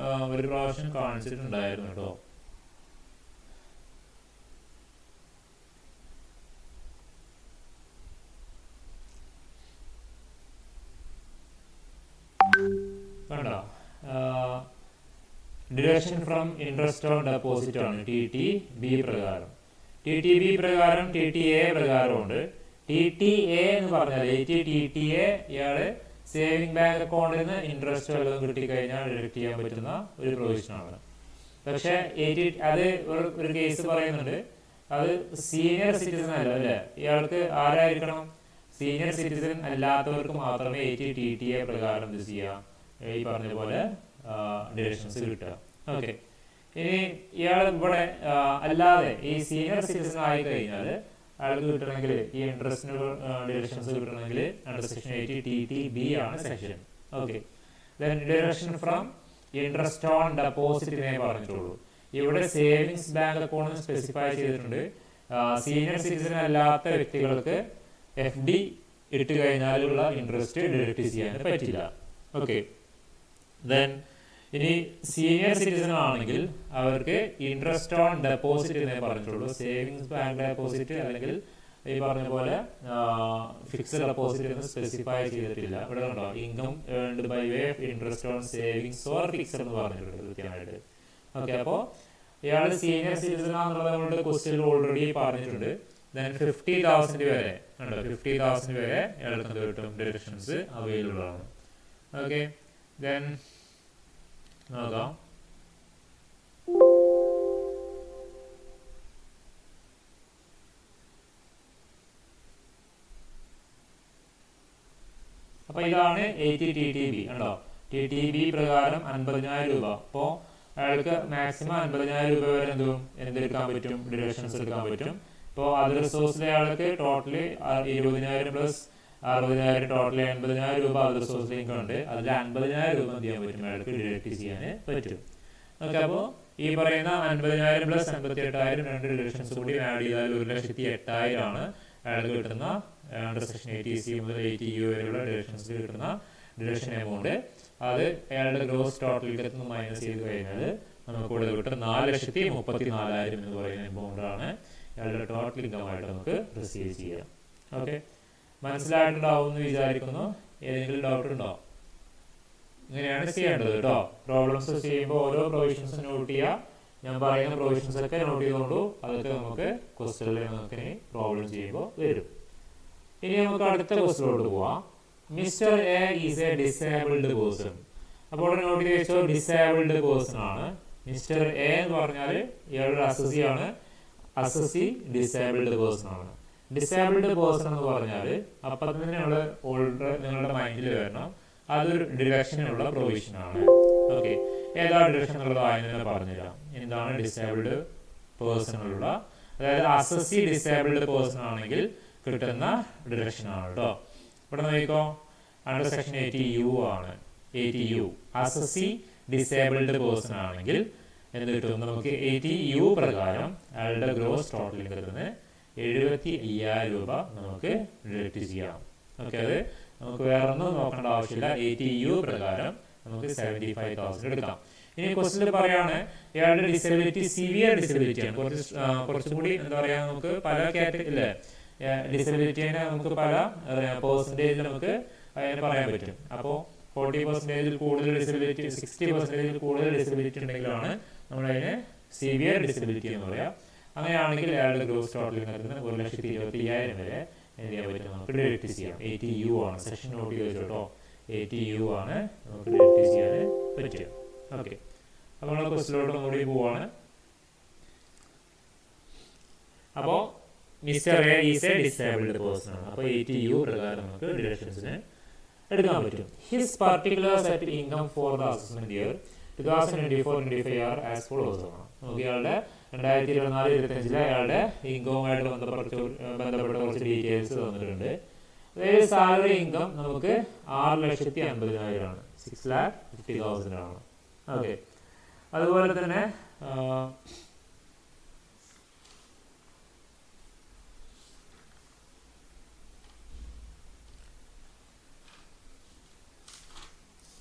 ഒരു പ്രാവശ്യം കാണിച്ചിട്ടുണ്ടായിരുന്നു കേട്ടോ. കണ്ടോ, deduction from interest on deposit ആണ് TTB പ്രകാരം. TTB പ്രകാരം TTA പ്രകാരമുണ്ട്. TTA എന്ന് പറഞ്ഞാൽ TTA ഇയാള് സേവിംഗ് ബാങ്ക് അക്കൗണ്ടിൽ നിന്ന് ഇൻട്രസ്റ്റ് വല്ലതും കിട്ടിക്കഴിഞ്ഞാൽ ഡിഡക്ട് ചെയ്യാൻ പറ്റുന്ന ഒരു പ്രൊവിഷനാണ്. പക്ഷെ അത് ഒരു കേസ് പറയുന്നുണ്ട്, അത് സീനിയർ സിറ്റിസൺ അല്ല അല്ലേ, ഇയാൾക്ക് ആരായിരിക്കണം? സീനിയർ സിറ്റിസൺ അല്ലാത്തവർക്ക് മാത്രമേ TTA പ്രകാരം ഇത് ചെയ്യാം, ഈ പറഞ്ഞ പോലെ ഡിഡക്ഷൻസ് കിട്ടുക. ഓക്കെ, ഇനി ഇയാൾ ഇവിടെ അല്ലാതെ ഈ സീനിയർ സിറ്റിസൺ ആയി കഴിഞ്ഞാൽ അയാൾക്ക് കിട്ടണമെങ്കിൽ ഈ ഇൻട്രസ്റ്റിന് ഡിഡക്ഷൻസ് കിട്ടണമെങ്കിൽ അണ്ടർ സെക്ഷൻ 80 TTB ആണ് section. Okay, then deduction from interest on ഡെപ്പോസിറ്റിനെ പറഞ്ഞിട്ടുള്ളൂ. ഇവിടെ സേവിങ്സ് ബാങ്ക് അക്കൗണ്ട് സ്പെസിഫൈ ചെയ്തിട്ടുണ്ട്. സീനിയർ സിറ്റിസൺ അല്ലാത്ത വ്യക്തികൾക്ക് FD ഇട്ട് കഴിഞ്ഞാലുള്ള ഇൻട്രസ്റ്റ് ഡിഡക്ട് ചെയ്യാൻ പറ്റില്ല. ഓക്കെ, ദെൻ ഇനി സീനിയർ സിറ്റിസൺ ആണെങ്കിൽ അവർക്ക് ഇൻട്രസ്റ്റ് ഓൺ ഡെപ്പോസിറ്റ് എന്നേ പറഞ്ഞിട്ടുള്ളൂ. സേവിങ്സ് ബാങ്ക് ഡെപ്പോസിറ്റ് അല്ലെങ്കിൽ ഈ പറഞ്ഞ പോലെ ഫിക്സഡ് ഡെപ്പോസിറ്റ് എന്ന് സ്പെസിഫൈ ചെയ്തിട്ടില്ല. ഇവിടെ കണ്ടോ, income earned by way of interest on savings or fixed എന്ന് പറഞ്ഞിട്ടുണ്ട് കൃത്യമായിട്ട്. ഓക്കെ, അപ്പോൾ ഇയാൾ സീനിയർ സിറ്റിസൺ ആണെന്നുള്ളത് നമ്മളുടെ ക്വസ്റ്റ്യനിൽ ഓൾറെഡി പറഞ്ഞിട്ടുണ്ട്. ദെൻ 50,000 വരെ ഉണ്ടോ, 50,000 വരെ ഇയാൾക്ക് എന്ത് കിട്ടും? ഡിഡക്ഷൻസ് അവൈലബിൾ ആണ്. ഓക്കെ, ദെൻ നോക്കാം. അപ്പൊ ഇതാണ് ATTTB ഉണ്ടോ. TTB പ്രകാരം 50,000 രൂപ. അപ്പോൾ അയാൾക്ക് മാക്സിമം 50,000 രൂപ വരെ എന്തെടുക്കാൻ പറ്റും? ഡിഡക്ഷൻസ് എടുക്കാൻ പറ്റും. ഇപ്പോൾ അതർ റിസോഴ്സിലെ ആൾക്ക് ടോട്ടലി 20,000 പ്ലസ് 60,000 ടോട്ടലി 80,000 രൂപ അതർ റിസോഴ്സിൽ ഇൻകം ഉണ്ട്. അതിൽ 50,000 രൂപ എന്ത് ചെയ്യാൻ പറ്റും? അയാൾക്ക് ഡിഡക്ട് ചെയ്യാൻ പറ്റും. ഓക്കെ, അപ്പോൾ ഈ പറയുന്ന 50,000 പ്ലസ് 88,000 രണ്ട് ഡിഡക്ഷൻസ് കൂടി ആഡ് ചെയ്താൽ 1,08,000 ആണ് അയാൾക്ക് കിട്ടുന്ന അണ്ടർ സെക്ഷൻ 80C മുതൽ 80U വരെയുള്ള ഡിഡക്ഷൻസ് കിട്ടുന്ന ഡിഡക്ഷൻ എമൗണ്ട്. അത് അയാളുടെ ഗ്രോസ് ടോട്ടലിൽ നിന്ന് മൈനസ് ചെയ്ത് കഴിഞ്ഞാൽ നമുക്ക് ഇവിടെ കിട്ടും 4,34,000 എന്ന് പറയുന്ന എമൗണ്ട് ആണ് അയാളുടെ ടോട്ടൽ ഇൻകമായിട്ട് നമുക്ക് റിസീവ് ചെയ്യാം. ഓക്കെ, മനസ്സിലായിട്ടുണ്ടാവും എന്ന് വിചാരിക്കുന്നു. ഏതെങ്കിലും ഡൗട്ട് ഉണ്ടോ? ഇങ്ങനെയാണ് ചെയ്യേണ്ടത് കേട്ടോ. പ്രോബ്ലംസ് ചെയ്യുമ്പോൾ ഓരോ പ്രൊവിഷൻസ് നോട്ട് ചെയ്യുക. ഞാൻ പറയുന്ന പ്രൊവിഷൻസ് ഒക്കെ നോട്ട് ചെയ്തുകൊണ്ടു അതൊക്കെ നമുക്ക് ക്വസ്റ്റനിൽ നമുക്ക് പ്രോബ്ലം ചെയ്യുമ്പോൾ വരും. ഇനി നമുക്ക് അടുത്ത ക്വസ്റ്റനിലോട്ട് പോവാം. Mister A is a disabled person. അപ്പോൾ നോട്ട് ചെയ്ത് വെച്ചോ, ഡിസേബിൾഡ് പേഴ്സൺ ആണ്. മിസ്റ്റർ എ എന്ന് പറഞ്ഞാൽ ഇയാളുടെ അസസി ആണ്. അസസി ഡിസേബിൾഡ് പേഴ്സൺ ആണ്. ഡിസേബിൾഡ് പേഴ്സൺ എന്ന് പറഞ്ഞാൽ അപ്പം തന്നെ നിങ്ങളുടെ മൈൻഡിൽ വരണം, അതൊരു ഡിഡക്ഷനുള്ള പ്രൊവിഷനാണ്. ഓക്കെ, ഏതാണ് ഡിഡക്ഷൻ എന്നുള്ളത് ആദ്യം തന്നെ പറഞ്ഞുതരാം. എന്താണ് ഡിസേബിൾഡ് പേഴ്സണുള്ള, അതായത് അസസി ഡിസേബിൾഡ് പേഴ്സൺ ആണെങ്കിൽ കിട്ടുന്ന ഡിഡക്ഷൻ ആണ് കേട്ടോ. ഇവിടെ നോക്കിക്കോ, അണ്ടർ സെക്ഷൻ 80U ആണ്. 80U അസസി ഡിസേബിൾഡ് പേഴ്സൺ ആണെങ്കിൽ എന്ത് കിട്ടും? നമുക്ക് 80U പ്രകാരം അയാളുടെ ഗ്രോസ് ടോട്ടൽ ഇൻകത്തിൽ 75,000 രൂപ നമുക്ക് ഡിഡക്ട് ചെയ്യാം. ഓക്കെ, അത് നമുക്ക് വേറെ ഒന്നും നോക്കേണ്ട ആവശ്യമില്ല. 80U പ്രകാരം നമുക്ക് 75,000 എടുക്കാം. ഇനി ക്വസ്റ്റ്യൻ പറയാണ് ഇയാളുടെ ഡിസബിലിറ്റി സിവിയർ ഡിസബിലിറ്റി ആണ്. കുറച്ചും കൂടി എന്താ പറയാ, നമുക്ക് പല കാറ്റഗറി ഇല്ലേ, ഡിസബിലിറ്റിനെ നമുക്ക് പല പെർസെൻറ്റേജിൽ നമുക്ക് അതിനെ പറയാൻ പറ്റും. അപ്പോൾ 40% കൂടുതൽ ഡിസബിലിറ്റി, 60% കൂടുതൽ ഡിസബിലിറ്റി ഉണ്ടെങ്കിലാണ് നമ്മളതിനെ സിവിയർ ഡിസബിലിറ്റി എന്ന് പറയാം. അങ്ങനെയാണെങ്കിൽ അയാളുടെ ഗ്രോസ് ടോട്ടൽ ഇൻകത്തിൽ 1,25,000 വരെ എന്ത് ചെയ്യാൻ പറ്റും? നമുക്ക് ഡിഡക്ട് ചെയ്യാം. 80U ആണ്. സെക്ഷൻ നോട്ട് ചെയ്ത് വെച്ചോട്ടോ, 80U ആണ് നമുക്ക് ഡിഡക്ട് ചെയ്യാൻ പറ്റുക. ഓക്കെ, അപ്പോൾ നമ്മൾ ക്വസ്റ്റ്യനിലോട്ട് കൂടി പോവാണ്. അപ്പോൾ mister A is a disabled person ആണ്. അപ്പോൾ 80U പ്രകാരം നമുക്ക് ഡിഡക്ഷൻസിന് എടുക്കാൻ പറ്റും. His particular set income for the assessment year 2024-25 are as follows ആണ്. നമുക്ക് ഇയാളുടെ 2024-25 അയാളുടെ ഇൻകവുമായിട്ട് ബന്ധപ്പെട്ട കുറച്ച് ഡീറ്റെയിൽസ് തന്നിട്ടുണ്ട്. അതായത് സാലറി ഇൻകം നമുക്ക് 6,50,000 ആണ്, 6,50,000 ആണ്. ഓക്കെ, അതുപോലെ തന്നെ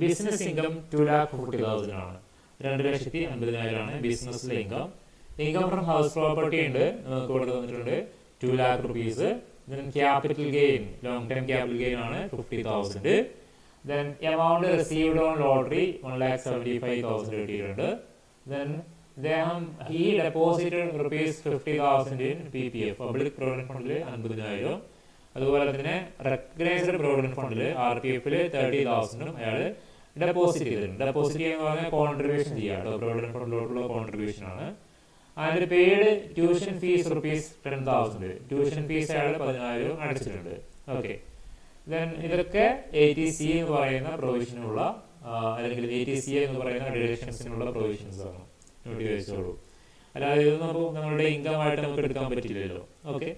ബിസിനസ് ഇൻകം 2,40,000 ആണ്, 2,50,000 ആണ് ബിസിനസ്സിലെ income. Income from house property ഉണ്ട്, നമുക്ക് ഇവിടെ തന്നിട്ടുണ്ട് 2 lakh rupees. Then capital gain, long term capital gain ആണ് 50,000. Then amount received on lottery 1,75,000 കിട്ടിയിട്ടുണ്ട്. Then he deposited rupees 50,000 in PPF, public provident ഫണ്ടിൽ 50,000. അതുപോലെ തന്നെ റെക്കഗ്നൈസ്ഡ് പ്രൊവിഡന്റ് ഫണ്ടിൽ RPF 30,000 അയാൾ ഡെപ്പോസിറ്റ് ചെയ്തിട്ടുണ്ട്. ഡെപ്പോസിറ്റ് ചെയ്യുക എന്ന് പറഞ്ഞാൽ കോൺട്രിബ്യൂഷൻ ചെയ്യുക കേട്ടോ, പ്രൊവിഡന്റ് ഫണ്ടിലോട്ടുള്ള കോൺട്രിബ്യൂഷൻ ആണ്. അതിന് paid tuition fees rupees 10,000, tuition fees അയാൾ 10,000 അടച്ചിട്ടുണ്ട്. ഓക്കെ, ദെൻ ഇതൊക്കെ ATC എന്ന് പറയുന്ന പ്രൊവിഷനുള്ള അല്ലെങ്കിൽ ATCA എന്ന് പറയുന്ന ഡിഡക്ഷൻസിനുള്ള പ്രൊവിഷൻസ് ആണ്, നോട്ട് വെച്ചോളൂ. അല്ലാതെ ഇത് നമ്മളുടെ ഇൻകം ആയിട്ട് നമുക്ക് എടുക്കാൻ പറ്റില്ലല്ലോ. Okay,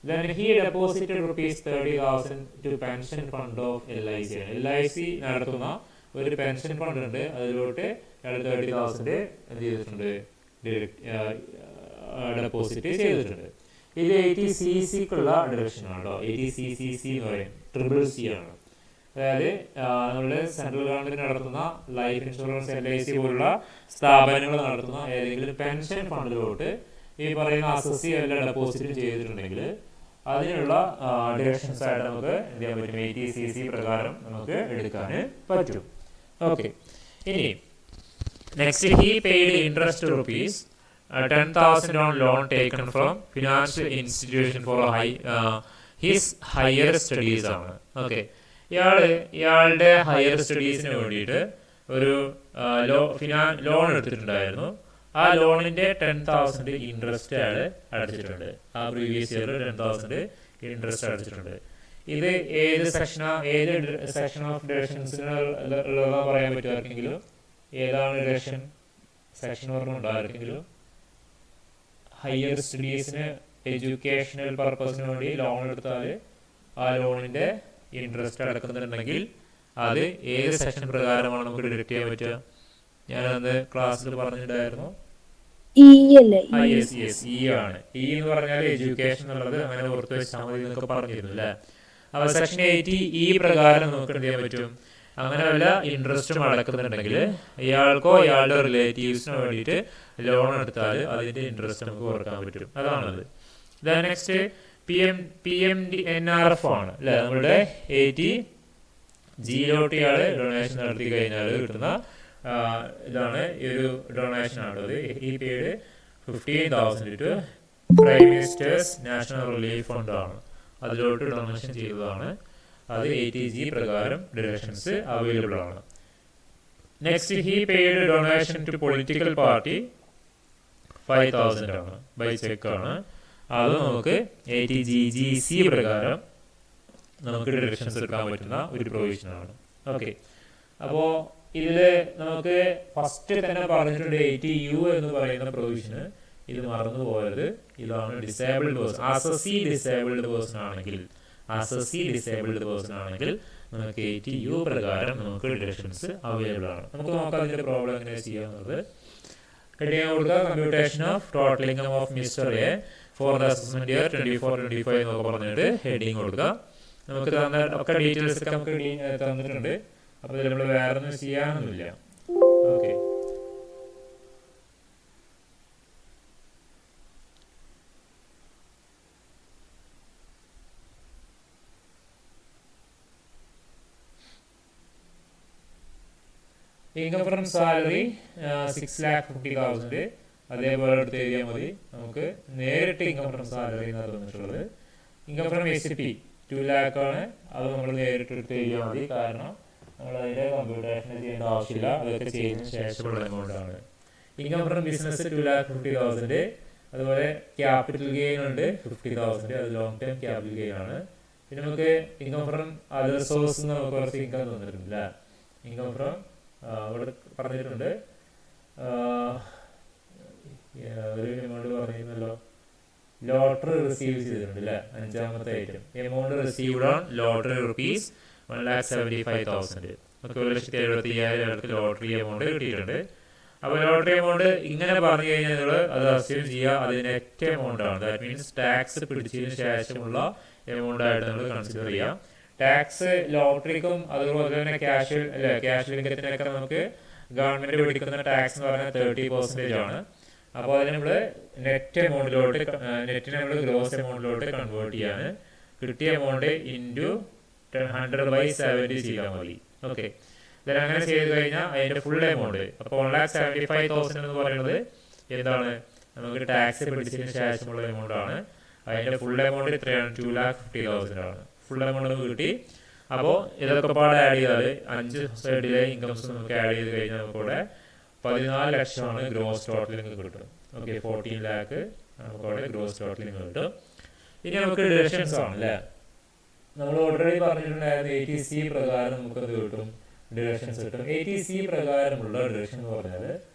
then he deposited rupees 30,000 to pension fund of LIC. LIC നടത്തുന്ന ഒരു പെൻഷൻ ഫണ്ട് ഉണ്ട്, അതിലോട്ട് 30,000 എന്ത് ചെയ്തിട്ടുണ്ട്, ഡെപ്പോസിറ്റ് ചെയ്തിട്ടുണ്ട്. ഇത് ATCCക്കുള്ള ഡിഡക്ഷൻ ആണ് കേട്ടോ. ATCCC എന്ന് പറയും, CCC ആണ്. അതായത് നമ്മുടെ സെൻട്രൽ ഗവൺമെന്റ് നടത്തുന്ന ലൈഫ് ഇൻഷുറൻസ് LIC പോലുള്ള സ്ഥാപനങ്ങൾ നടത്തുന്ന ഏതെങ്കിലും പെൻഷൻ ഫണ്ടിലോട്ട് ഈ പറയുന്ന അസസി എല്ലാം ഡെപ്പോസിറ്റ് ചെയ്തിട്ടുണ്ടെങ്കിൽ അതിനുള്ള ഡിഡക്ഷൻസ് ആയിട്ട് നമുക്ക് എന്ത് ചെയ്യാൻ പറ്റും, ATCC പ്രകാരം നമുക്ക് എടുക്കാൻ പറ്റും. ഓക്കെ, ഇനി next he paid interest rupees 10,000 on loan taken from financial institution for his higher studies ആണ്. ഓക്കെ, ഇയാളുടെ ഹയർ സ്റ്റഡീസിന് വേണ്ടിയിട്ട് ഒരു ലോൺ എടുത്തിട്ടുണ്ടായിരുന്നു. ആ ലോണിന്റെ 10,000 ഇൻട്രസ്റ്റ് അയാൾ അടച്ചിട്ടുണ്ട്. ആ പ്രീവിയസ് ഇയർ 10,000 ഇൻട്രസ്റ്റ് അടച്ചിട്ടുണ്ട്. ഇത് ഏത് സെക്ഷൻ ഓഫ് ഡിഡക്ഷൻസിനുള്ളതാ പറയാൻ പറ്റും ആർക്കെങ്കിലും? ഏതാണ് ഡിഡക്ഷൻ സെക്ഷൻ പറഞ്ഞുണ്ടോ ആർക്കെങ്കിലും? ഹയർ സ്റ്റഡീസിന് എഡ്യൂക്കേഷണൽ പർപ്പസിന് വേണ്ടി ലോൺ എടുത്താൽ ആ ലോണിന്റെ ഇൻട്രസ്റ്റ് അടക്കുന്നുണ്ടെങ്കിൽ അത് ഏത് സെക്ഷൻ പ്രകാരമാണ് നമുക്ക് ഡിഡക്ട് ചെയ്യാൻ പറ്റുക? ഞാനന്ന് ക്ലാസ്സിൽ പറഞ്ഞിട്ടുണ്ടായിരുന്നു, E ആണ്. E എന്ന് പറഞ്ഞാൽ എഡ്യൂക്കേഷൻ എന്നുള്ളത് അങ്ങനെ ഓർത്ത് വെച്ചാൽ മതി എന്നൊക്കെ പറഞ്ഞിരുന്നു അല്ലേ? അപ്പൊ സെക്ഷൻ 80E പ്രകാരം നമുക്ക് എന്ത് ചെയ്യാൻ പറ്റും, അങ്ങനെ വല്ല ഇൻട്രസ്റ്റും അടക്കുന്നുണ്ടെങ്കിൽ ഇയാൾക്കോ ഇയാളുടെ റിലേറ്റീവ്സിനോ വേണ്ടിയിട്ട് ലോൺ എടുത്താൽ അതിന്റെ ഇൻട്രസ്റ്റ് നമുക്ക് ഓർക്കാൻ പറ്റും. അതാണത്. നെക്സ്റ്റ് PMNRF ആണ് അല്ലെ, നമ്മുടെ 80Gയിലോട്ട് ഇയാള് ഡൊണേഷൻ നടത്തി കഴിഞ്ഞാൽ കിട്ടുന്ന ഇതാണ് ഈ ഒരു ഡൊണേഷൻ ആണത്. ഈ പേര് 15,000 to prime minister's national relief fund ആണ്, അതിലോട്ട് ഡൊണേഷൻ ചെയ്തതാണ്. അത് 80G പ്രകാരം ഡിഡക്ഷൻസ് അവൈലബിൾ ആണ്. Next he paid donation to political party 5,000 ആണ്, ബൈ ചെക്ക് ആണ്. അത് നമുക്ക് 80GGC പ്രകാരം നമുക്ക് ഡിഡക്ഷൻസ് എടുക്കാൻ പറ്റുന്ന ഒരു പ്രൊവിഷനാണ്. ഓക്കെ, അപ്പോൾ ഇതില് നമുക്ക് ഫസ്റ്റ് തന്നെ പറഞ്ഞിട്ടുണ്ട് 80U എന്ന് പറയുന്ന പ്രൊവിഷന്. ഇത് മറന്നു പോയത് ഇതാണ്, disabled person, assessee disabled person ആണെങ്കിൽ നമുക്ക് 80U പ്രകാരം നമുക്ക് ഡിഡക്ഷൻസ് അവൈലബിൾ ആണ്. നമുക്ക് നോക്കാം അതിന്റെ പ്രോബ്ലം എങ്ങനെ ചെയ്യാവുന്നത്. ഹെഡിങ് കൊടുക്കുക, computation of total income of mister A four the assessment year 24-25 എന്നൊക്കെ പറഞ്ഞിട്ട് ഹെഡിങ് കൊടുക്കുക. നമുക്ക് തന്ന ഒക്കെ ഡീറ്റെയിൽസ് ഒക്കെ നമുക്ക് തന്നിട്ടുണ്ട്. അപ്പോൾ ഇതിൽ നമ്മൾ വേറെ ഒന്നും ചെയ്യാനൊന്നുമില്ല. ഓക്കെ, ഇൻകം ഫ്രം സാലറി 6,50,000 അതേപോലെ എടുത്ത് എഴുതിയാൽ മതി. നമുക്ക് നേരിട്ട് ഇൻകം ഫ്രം സാലറി എന്നാണ് തന്നിട്ടുള്ളത്. ഇൻകം ഫ്രം SCP 2 lakh ആണ്, അത് നമ്മൾ നേരിട്ട് എടുത്ത് എഴുതിയാൽ മതി. കാരണം നമ്മൾ അതിന്റെ കമ്പ്യൂട്ടേഷൻ ചെയ്യേണ്ട ആവശ്യമില്ല, അതൊക്കെ ചെയ്തതിന് ശേഷമുള്ള എമൗണ്ട് ആണ്. Income from business 2,50,000. അതുപോലെ ക്യാപിറ്റൽ ഗെയിൻ ഉണ്ട് 50,000, അത് ലോങ് ടൈം ക്യാപിറ്റൽ ഗെയിൻ ആണ്. പിന്നെ നമുക്ക് ഇൻകം ഫ്രം അതർ സോഴ്സ് നമുക്ക് കുറച്ച് ഇൻകം തന്നിട്ടുണ്ട്. ഇൻകം ഫ്രം ഇവിടെ പറഞ്ഞിട്ടുണ്ട് ഒരു എമൗണ്ട് പറഞ്ഞിരുന്നല്ലോ, ലോട്ടറി റിസീവ് ചെയ്തിട്ടുണ്ട് അല്ലേ, അഞ്ചാമത്തെ item. Amount received on lottery rupees 1,75,000. ഒക്കെ 1,75,000 ആൾക്ക് ലോട്ടറി എമൗണ്ട് കിട്ടിയിട്ടുണ്ട്. അപ്പോൾ ലോട്ടറി എമൗണ്ട് ഇങ്ങനെ പറഞ്ഞു കഴിഞ്ഞാൽ നിങ്ങൾ അത് അസ്യൂം ചെയ്യുക അത് നെറ്റ് എമൗണ്ട് ആണ്. ദാറ്റ് മീൻസ് ടാക്സ് പിടിച്ചതിന് ശേഷമുള്ള എമൗണ്ട് ആയിട്ട് നമ്മൾ കൺസിഡർ ചെയ്യാം. ടാക്സ് ലോട്ടറിക്കും അതുപോലെ തന്നെ ക്യാഷ് ഇൻകത്തിനൊക്കെ നമുക്ക് ഗവൺമെന്റ് പിടിക്കുന്ന ടാക്സ് എന്ന് പറഞ്ഞാൽ 30% ആണ്. അപ്പോൾ അതിന് നമ്മൾ നെറ്റിനെ നമ്മൾ ഗ്രോസ് എമൗണ്ടിലോട്ട് കൺവേർട്ട് ചെയ്യാണ്. കിട്ടിയ എമൗണ്ട് ഇൻറ്റു 100/70 ചെയ്താൽ മതി. ഓക്കെ, then അങ്ങനെ ചെയ്ത് കഴിഞ്ഞാൽ അതിന്റെ ഫുൾ എമൗണ്ട്, അപ്പോൾ 1,75,000 എന്ന് പറയുന്നത് എന്താണ്, നമുക്ക് ടാക്സ് പിടിച്ചതിന് ശേഷമുള്ള എമൗണ്ട് ആണ്. അതിന്റെ ഫുൾ എമൗണ്ട് 2,50,000 ആണ്. ഫുൾ എമൗണ്ട് കിട്ടി. അപ്പോൾ ഇതൊക്കെ പാടെ ആഡ് ചെയ്താൽ 5 സൈഡിലെ ഇൻകംസ് നമുക്ക് ആഡ് ചെയ്ത് കഴിഞ്ഞാൽ നമുക്കിവിടെ 14 ലക്ഷമാണ് ഗ്രോസ് ടോട്ടലിംഗ് കിട്ടും. ഓക്കെ, 14 lakh നമുക്കവിടെ ഗ്രോസ് ടോട്ടലിംഗ് കിട്ടും. ഇനി നമുക്ക് ഡിഡക്ഷൻസ് ആണ് അല്ലേ. നമ്മൾ ഓൾറെഡി പറഞ്ഞിട്ടുണ്ടായിരുന്നു 80C പ്രകാരം നമുക്കത് കിട്ടും, ഡിഡക്ഷൻസ് കിട്ടും. 80C പ്രകാരമുള്ള ഡിഡക്ഷൻ എന്ന് പറഞ്ഞാൽ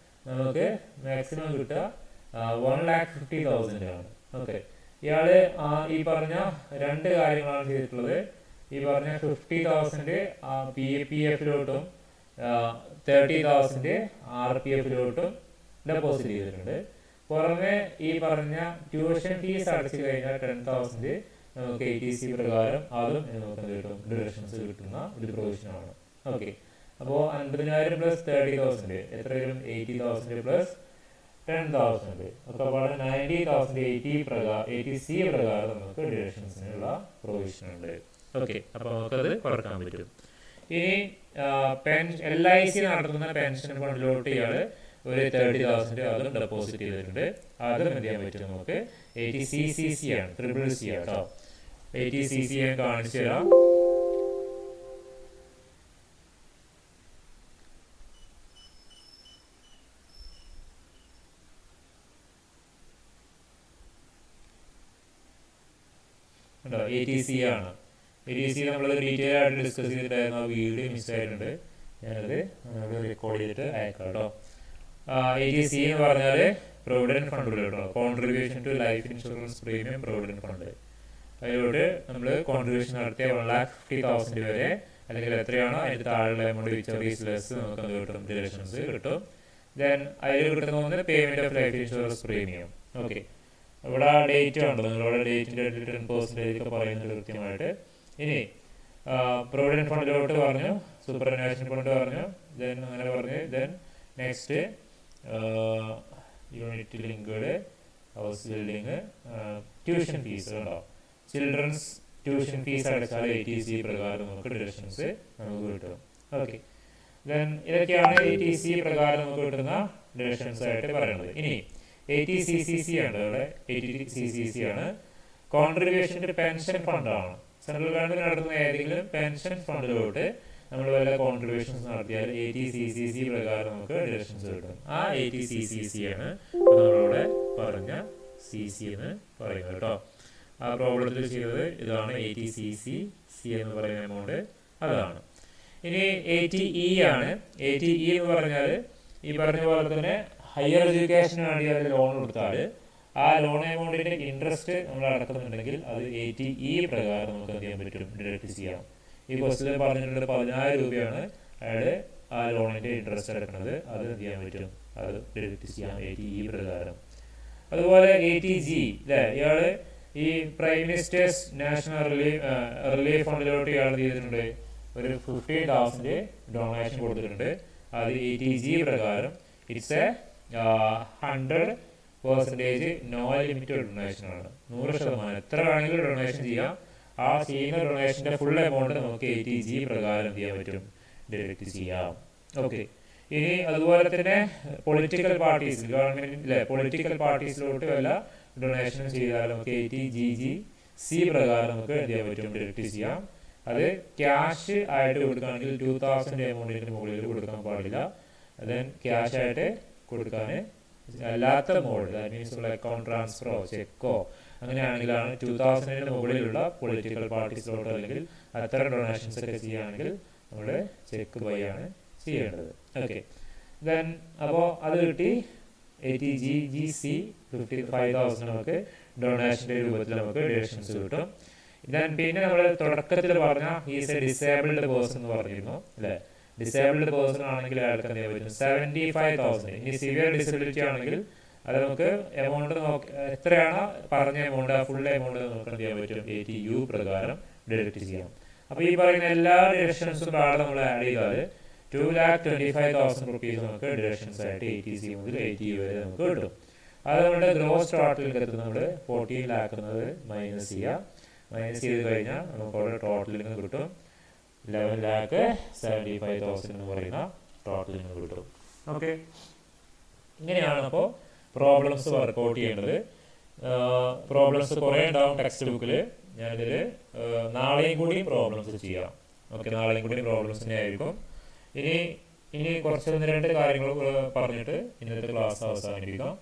നമുക്ക് മാക്സിമം കിട്ടുക 1,50,000 ആണ്. ഓക്കെ, ഇയാള് ഈ പറഞ്ഞ രണ്ട് കാര്യങ്ങളാണ് ചെയ്തിട്ടുള്ളത്. ഈ പറഞ്ഞ 50,000 PF-ലോട്ടും 30,000 RPF-ലോട്ടും ഡെപ്പോസിറ്റ് ചെയ്തിട്ടുണ്ട്. പുറമെ ഈ പറഞ്ഞ ട്യൂഷൻ ഫീസ് അടച്ചു കഴിഞ്ഞാൽ 10,000 നമുക്ക് 80C പ്രകാരം അതും നമുക്ക് കിട്ടും, ഡിഡക്ഷൻസ് കിട്ടുന്ന ഒരു പ്രൊവിഷനാണ്. ഓക്കെ, അപ്പോൾ 50,000 പ്ലസ് 30,000 എത്ര വരും, 80,000 പ്ലസ് 10,000 ഒക്കെ പാടെ 90,000 80C പ്രകാരം നമുക്ക് ഡിഡക്ഷൻസിനുള്ള പ്രൊവിഷൻ ഉണ്ട്. ഓക്കെ, അപ്പോൾ നമുക്കത് കുറക്കാൻ പറ്റും. ഇനി LIC നടത്തുന്ന പെൻഷൻ ഫണ്ടിലോട്ട് ഇയാൾ ഒരു 30,000 അതും ഡെപ്പോസിറ്റ് ചെയ്തിട്ടുണ്ട്. അതും എന്ത് ചെയ്യാൻ പറ്റും, നമുക്ക് 80CCC ആണ്, CCC കേട്ടോ. 80CC ഞാൻ കാണിച്ചു തരാം. ATC ആണ്. ATC നമ്മൾ ഡീറ്റെയിൽ ആയിട്ട് ഡിസ്കസ് ചെയ്തിട്ടായിരുന്നു, ആ വീഡിയോ മിസ്സായിട്ടുണ്ട്. ഞാനത് റെക്കോർഡ് ചെയ്തിട്ട് അയക്കാം കേട്ടോ. ATC എന്ന് പറഞ്ഞാൽ പ്രൊവിഡന്റ് ഫണ്ട് കേട്ടോ, contribution to life insurance premium provident fund. അതിലോട്ട് നമ്മൾ കോൺട്രിബ്യൂഷൻ നടത്തിയ 1,50,000 വരെ അല്ലെങ്കിൽ എത്രയാണോ അതിന് താഴെയുള്ള എമൗണ്ട് വിച്ച് ലെസ് നമുക്ക് അത് കിട്ടും, ഡിഡക്ഷൻസ് കിട്ടും. ദെൻ അതിൽ കിട്ടുന്ന payment of life insurance premium. Okay, ഇവിടെ ഡേറ്റ് ഉണ്ടോ, നിങ്ങളുടെ ഡേറ്റിന്റെ 10% ഒക്കെ പറയുന്നുണ്ട് കൃത്യമായിട്ട്. ഇനി പ്രൊവിഡന്റ് ഫണ്ടിലോട്ട് പറഞ്ഞു, സൂപ്പർഅനുവേഷൻ ഫണ്ട് പറഞ്ഞു, ദെൻ അങ്ങനെ പറഞ്ഞ് then next unit linked house building tuition fees ഉണ്ടോ, ചിൽഡ്രൻസ് ട്യൂഷൻ ഫീസ് അടച്ചാൽ 80C പ്രകാരം നമുക്ക് ഡിഡക്ഷൻസ് നമുക്ക് കിട്ടും. ഓക്കെ, ദെൻ ഇതൊക്കെയാണ് 80C പ്രകാരം നമുക്ക് കിട്ടുന്ന ഡിഡക്ഷൻസ് ആയിട്ട് പറയുന്നത്. ഇനി 80CCC ആണ്, ഇവിടെ 80CCC ആണ് കോൺട്രിബ്യൂഷൻ ടു പെൻഷൻ ഫണ്ടാണ്. സെൻട്രൽ ഗവൺമെന്റ് നടത്തുന്ന ഏതെങ്കിലും പെൻഷൻ ഫണ്ടിലോട്ട് നമ്മൾ വല്ല കോൺട്രിബ്യൂഷൻസ് നടത്തിയാൽ 80CCC പ്രകാരം നമുക്ക് ഡിഡക്ഷൻസ് കിട്ടും. ആ 80CCC ആണ് നമ്മളിവിടെ പറഞ്ഞ CC എന്ന് പറയുന്നത് കേട്ടോ. ആ പ്രോബ്ലത്തിൽ ചെയ്തത് ഇതാണ്, 80CCC എന്ന് പറയുന്ന എമൗണ്ട് അതാണ്. ഇനി 80E ആണ്. 80E എന്ന് പറഞ്ഞാൽ ഈ പറഞ്ഞ പോലെ തന്നെ ഹയർ എഡ്യൂക്കേഷന് വേണ്ടി അതിൽ ലോൺ കൊടുത്താൽ ആ ലോൺ എമൗണ്ടിന്റെ ഇൻട്രസ്റ്റ് നമ്മൾ അടക്കുന്നുണ്ടെങ്കിൽ അത് 80E പ്രകാരം നമുക്ക് എന്ത് ചെയ്യാൻ പറ്റും, ഡിഡക്ട് ചെയ്യാം. ഈ ക്വസ്റ്റിൽ പറഞ്ഞിട്ടുള്ള 10,000 രൂപയാണ് അയാൾ ആ ലോണിന്റെ ഇൻട്രസ്റ്റ് അടക്കുന്നത്, അത് എന്ത് ചെയ്യാൻ പറ്റും, അത് ഡിഡക്ട് ചെയ്യാം 80E പ്രകാരം. അതുപോലെ 80G അല്ലേ, ഇയാള് ഈ പ്രൈം മിനിസ്റ്റേഴ്സ് നാഷണൽ റിലീഫ് ഫണ്ടിലോട്ട് ഇയാൾ ചെയ്തിട്ടുണ്ട്, ഒരു 15,000 ഡൊണേഷൻ കൊടുത്തിട്ടുണ്ട്. അത് 80G പ്രകാരം it's a 100% no limited donation ആണ്. 100% എത്ര വേണമെങ്കിലും ഡൊണേഷൻ ചെയ്യാം. ആ ചെയ്യുന്ന ഡൊണേഷന്റെ ഫുൾ എമൗണ്ട് നമുക്ക് 80G പ്രകാരം ചെയ്യാൻ പറ്റും, ഡിഡക്ട് ചെയ്യാം. ഓക്കെ, ഇനി അതുപോലെ തന്നെ പൊളിറ്റിക്കൽ പാർട്ടീസ്, ഗവൺമെന്റിലെ പൊളിറ്റിക്കൽ പാർട്ടീസിലോട്ട് വല്ല ഡൊണേഷൻ ചെയ്താൽ നമുക്ക് 80GGC പ്രകാരം നമുക്ക് എന്ത് ചെയ്യാൻ പറ്റും, ഡിഡക്ട് ചെയ്യാം. അത് ക്യാഷ് ആയിട്ട് കൊടുക്കുകയാണെങ്കിൽ 2,000 എമൗണ്ടിന് മുകളിൽ കൊടുക്കാൻ പാടില്ല. ദെൻ ക്യാഷ് ആയിട്ട് കൊടുക്കാൻ അല്ലാത്ത മോഡ്, ദാറ്റ് മീൻസ് അക്കൗണ്ട് ട്രാൻസ്ഫറോ ചെക്കോ അങ്ങനെയാണെങ്കിലാണ് 2,000 മുകളിലുള്ള പൊളിറ്റിക്കൽ പാർട്ടീസിലോട്ടോ അല്ലെങ്കിൽ അത്തരം ഡൊണേഷൻസ് ഒക്കെ ചെയ്യുകയാണെങ്കിൽ നമ്മൾ ചെക്ക് ബൈ ആണ് ചെയ്യേണ്ടത്. ഓക്കെ, ദെൻ അപ്പോൾ അത് കിട്ടി 80 55,000 നമുക്ക് ഡൊണേഷൻ്റെ രൂപത്തിൽ നമുക്ക് ഡിഡക്ഷൻസ് കിട്ടും. ദെൻ പിന്നെ നമ്മൾ തുടക്കത്തിൽ പറഞ്ഞ ഈസ് എ ഡിസേബിൾഡ് പേഴ്സൺ എന്ന് പറഞ്ഞിരുന്നു അല്ലേ. ഡിസേബിൾഡ് പേഴ്സൺ ആണെങ്കിൽ അയാൾക്ക് എന്ത് ചെയ്യാൻ പറ്റും 75,000. ഇനി സിവിയർ ഡിസബിലിറ്റി ആണെങ്കിൽ അത് നമുക്ക് എമൗണ്ട് എത്രയാണ് പറഞ്ഞ എമൗണ്ട് ആ ഫുൾ എമൗണ്ട് നമുക്ക് എന്ത് ചെയ്യാൻ പറ്റും 80U പ്രകാരം ഡിഡക്റ്റ് ചെയ്യാം. അപ്പോൾ ഈ പറയുന്ന എല്ലാ ഡിഡക്ഷൻസും താഴെ നമ്മൾ ആഡ് ചെയ്താൽ 2,25,000 റുപ്പീസ് നമുക്ക് ഡിഡക്ഷൻസ് ആയിട്ട് 80C മുതൽ 80U വരെ നമുക്ക് കിട്ടും. അത് നമ്മുടെ ഗ്രോസ് ടോട്ടൽ ഇൻകത്തിൽ നമ്മൾ 14 ലാക്ക് എന്നത് മൈനസ് ചെയ്യുക. മൈനസ് ചെയ്ത് കഴിഞ്ഞാൽ നമുക്ക് അവിടെ ടോട്ടൽ ഇൻകം കിട്ടും 11,75,000 എന്ന് പറയുന്ന ടോട്ടൽ ഇൻകം കിട്ടും. ഓക്കെ, ഇങ്ങനെയാണ് അപ്പോൾ പ്രോബ്ലംസ് വർക്കൗട്ട് ചെയ്യേണ്ടത്. പ്രോബ്ലംസ് കുറേ ഉണ്ടാവും ടെക്സ്റ്റ് ബുക്കിൽ. ഞാനിതിൽ നാളെയും കൂടി പ്രോബ്ലംസ് ചെയ്യാം. ഓക്കെ, നാളെയും കൂടി പ്രോബ്ലംസ് തന്നെ ആയിരിക്കും. ഇനി കുറച്ച് 1-2 കാര്യങ്ങൾ പറഞ്ഞിട്ട് ഇന്നത്തെ ക്ലാസ് അവസാനിപ്പിക്കാം.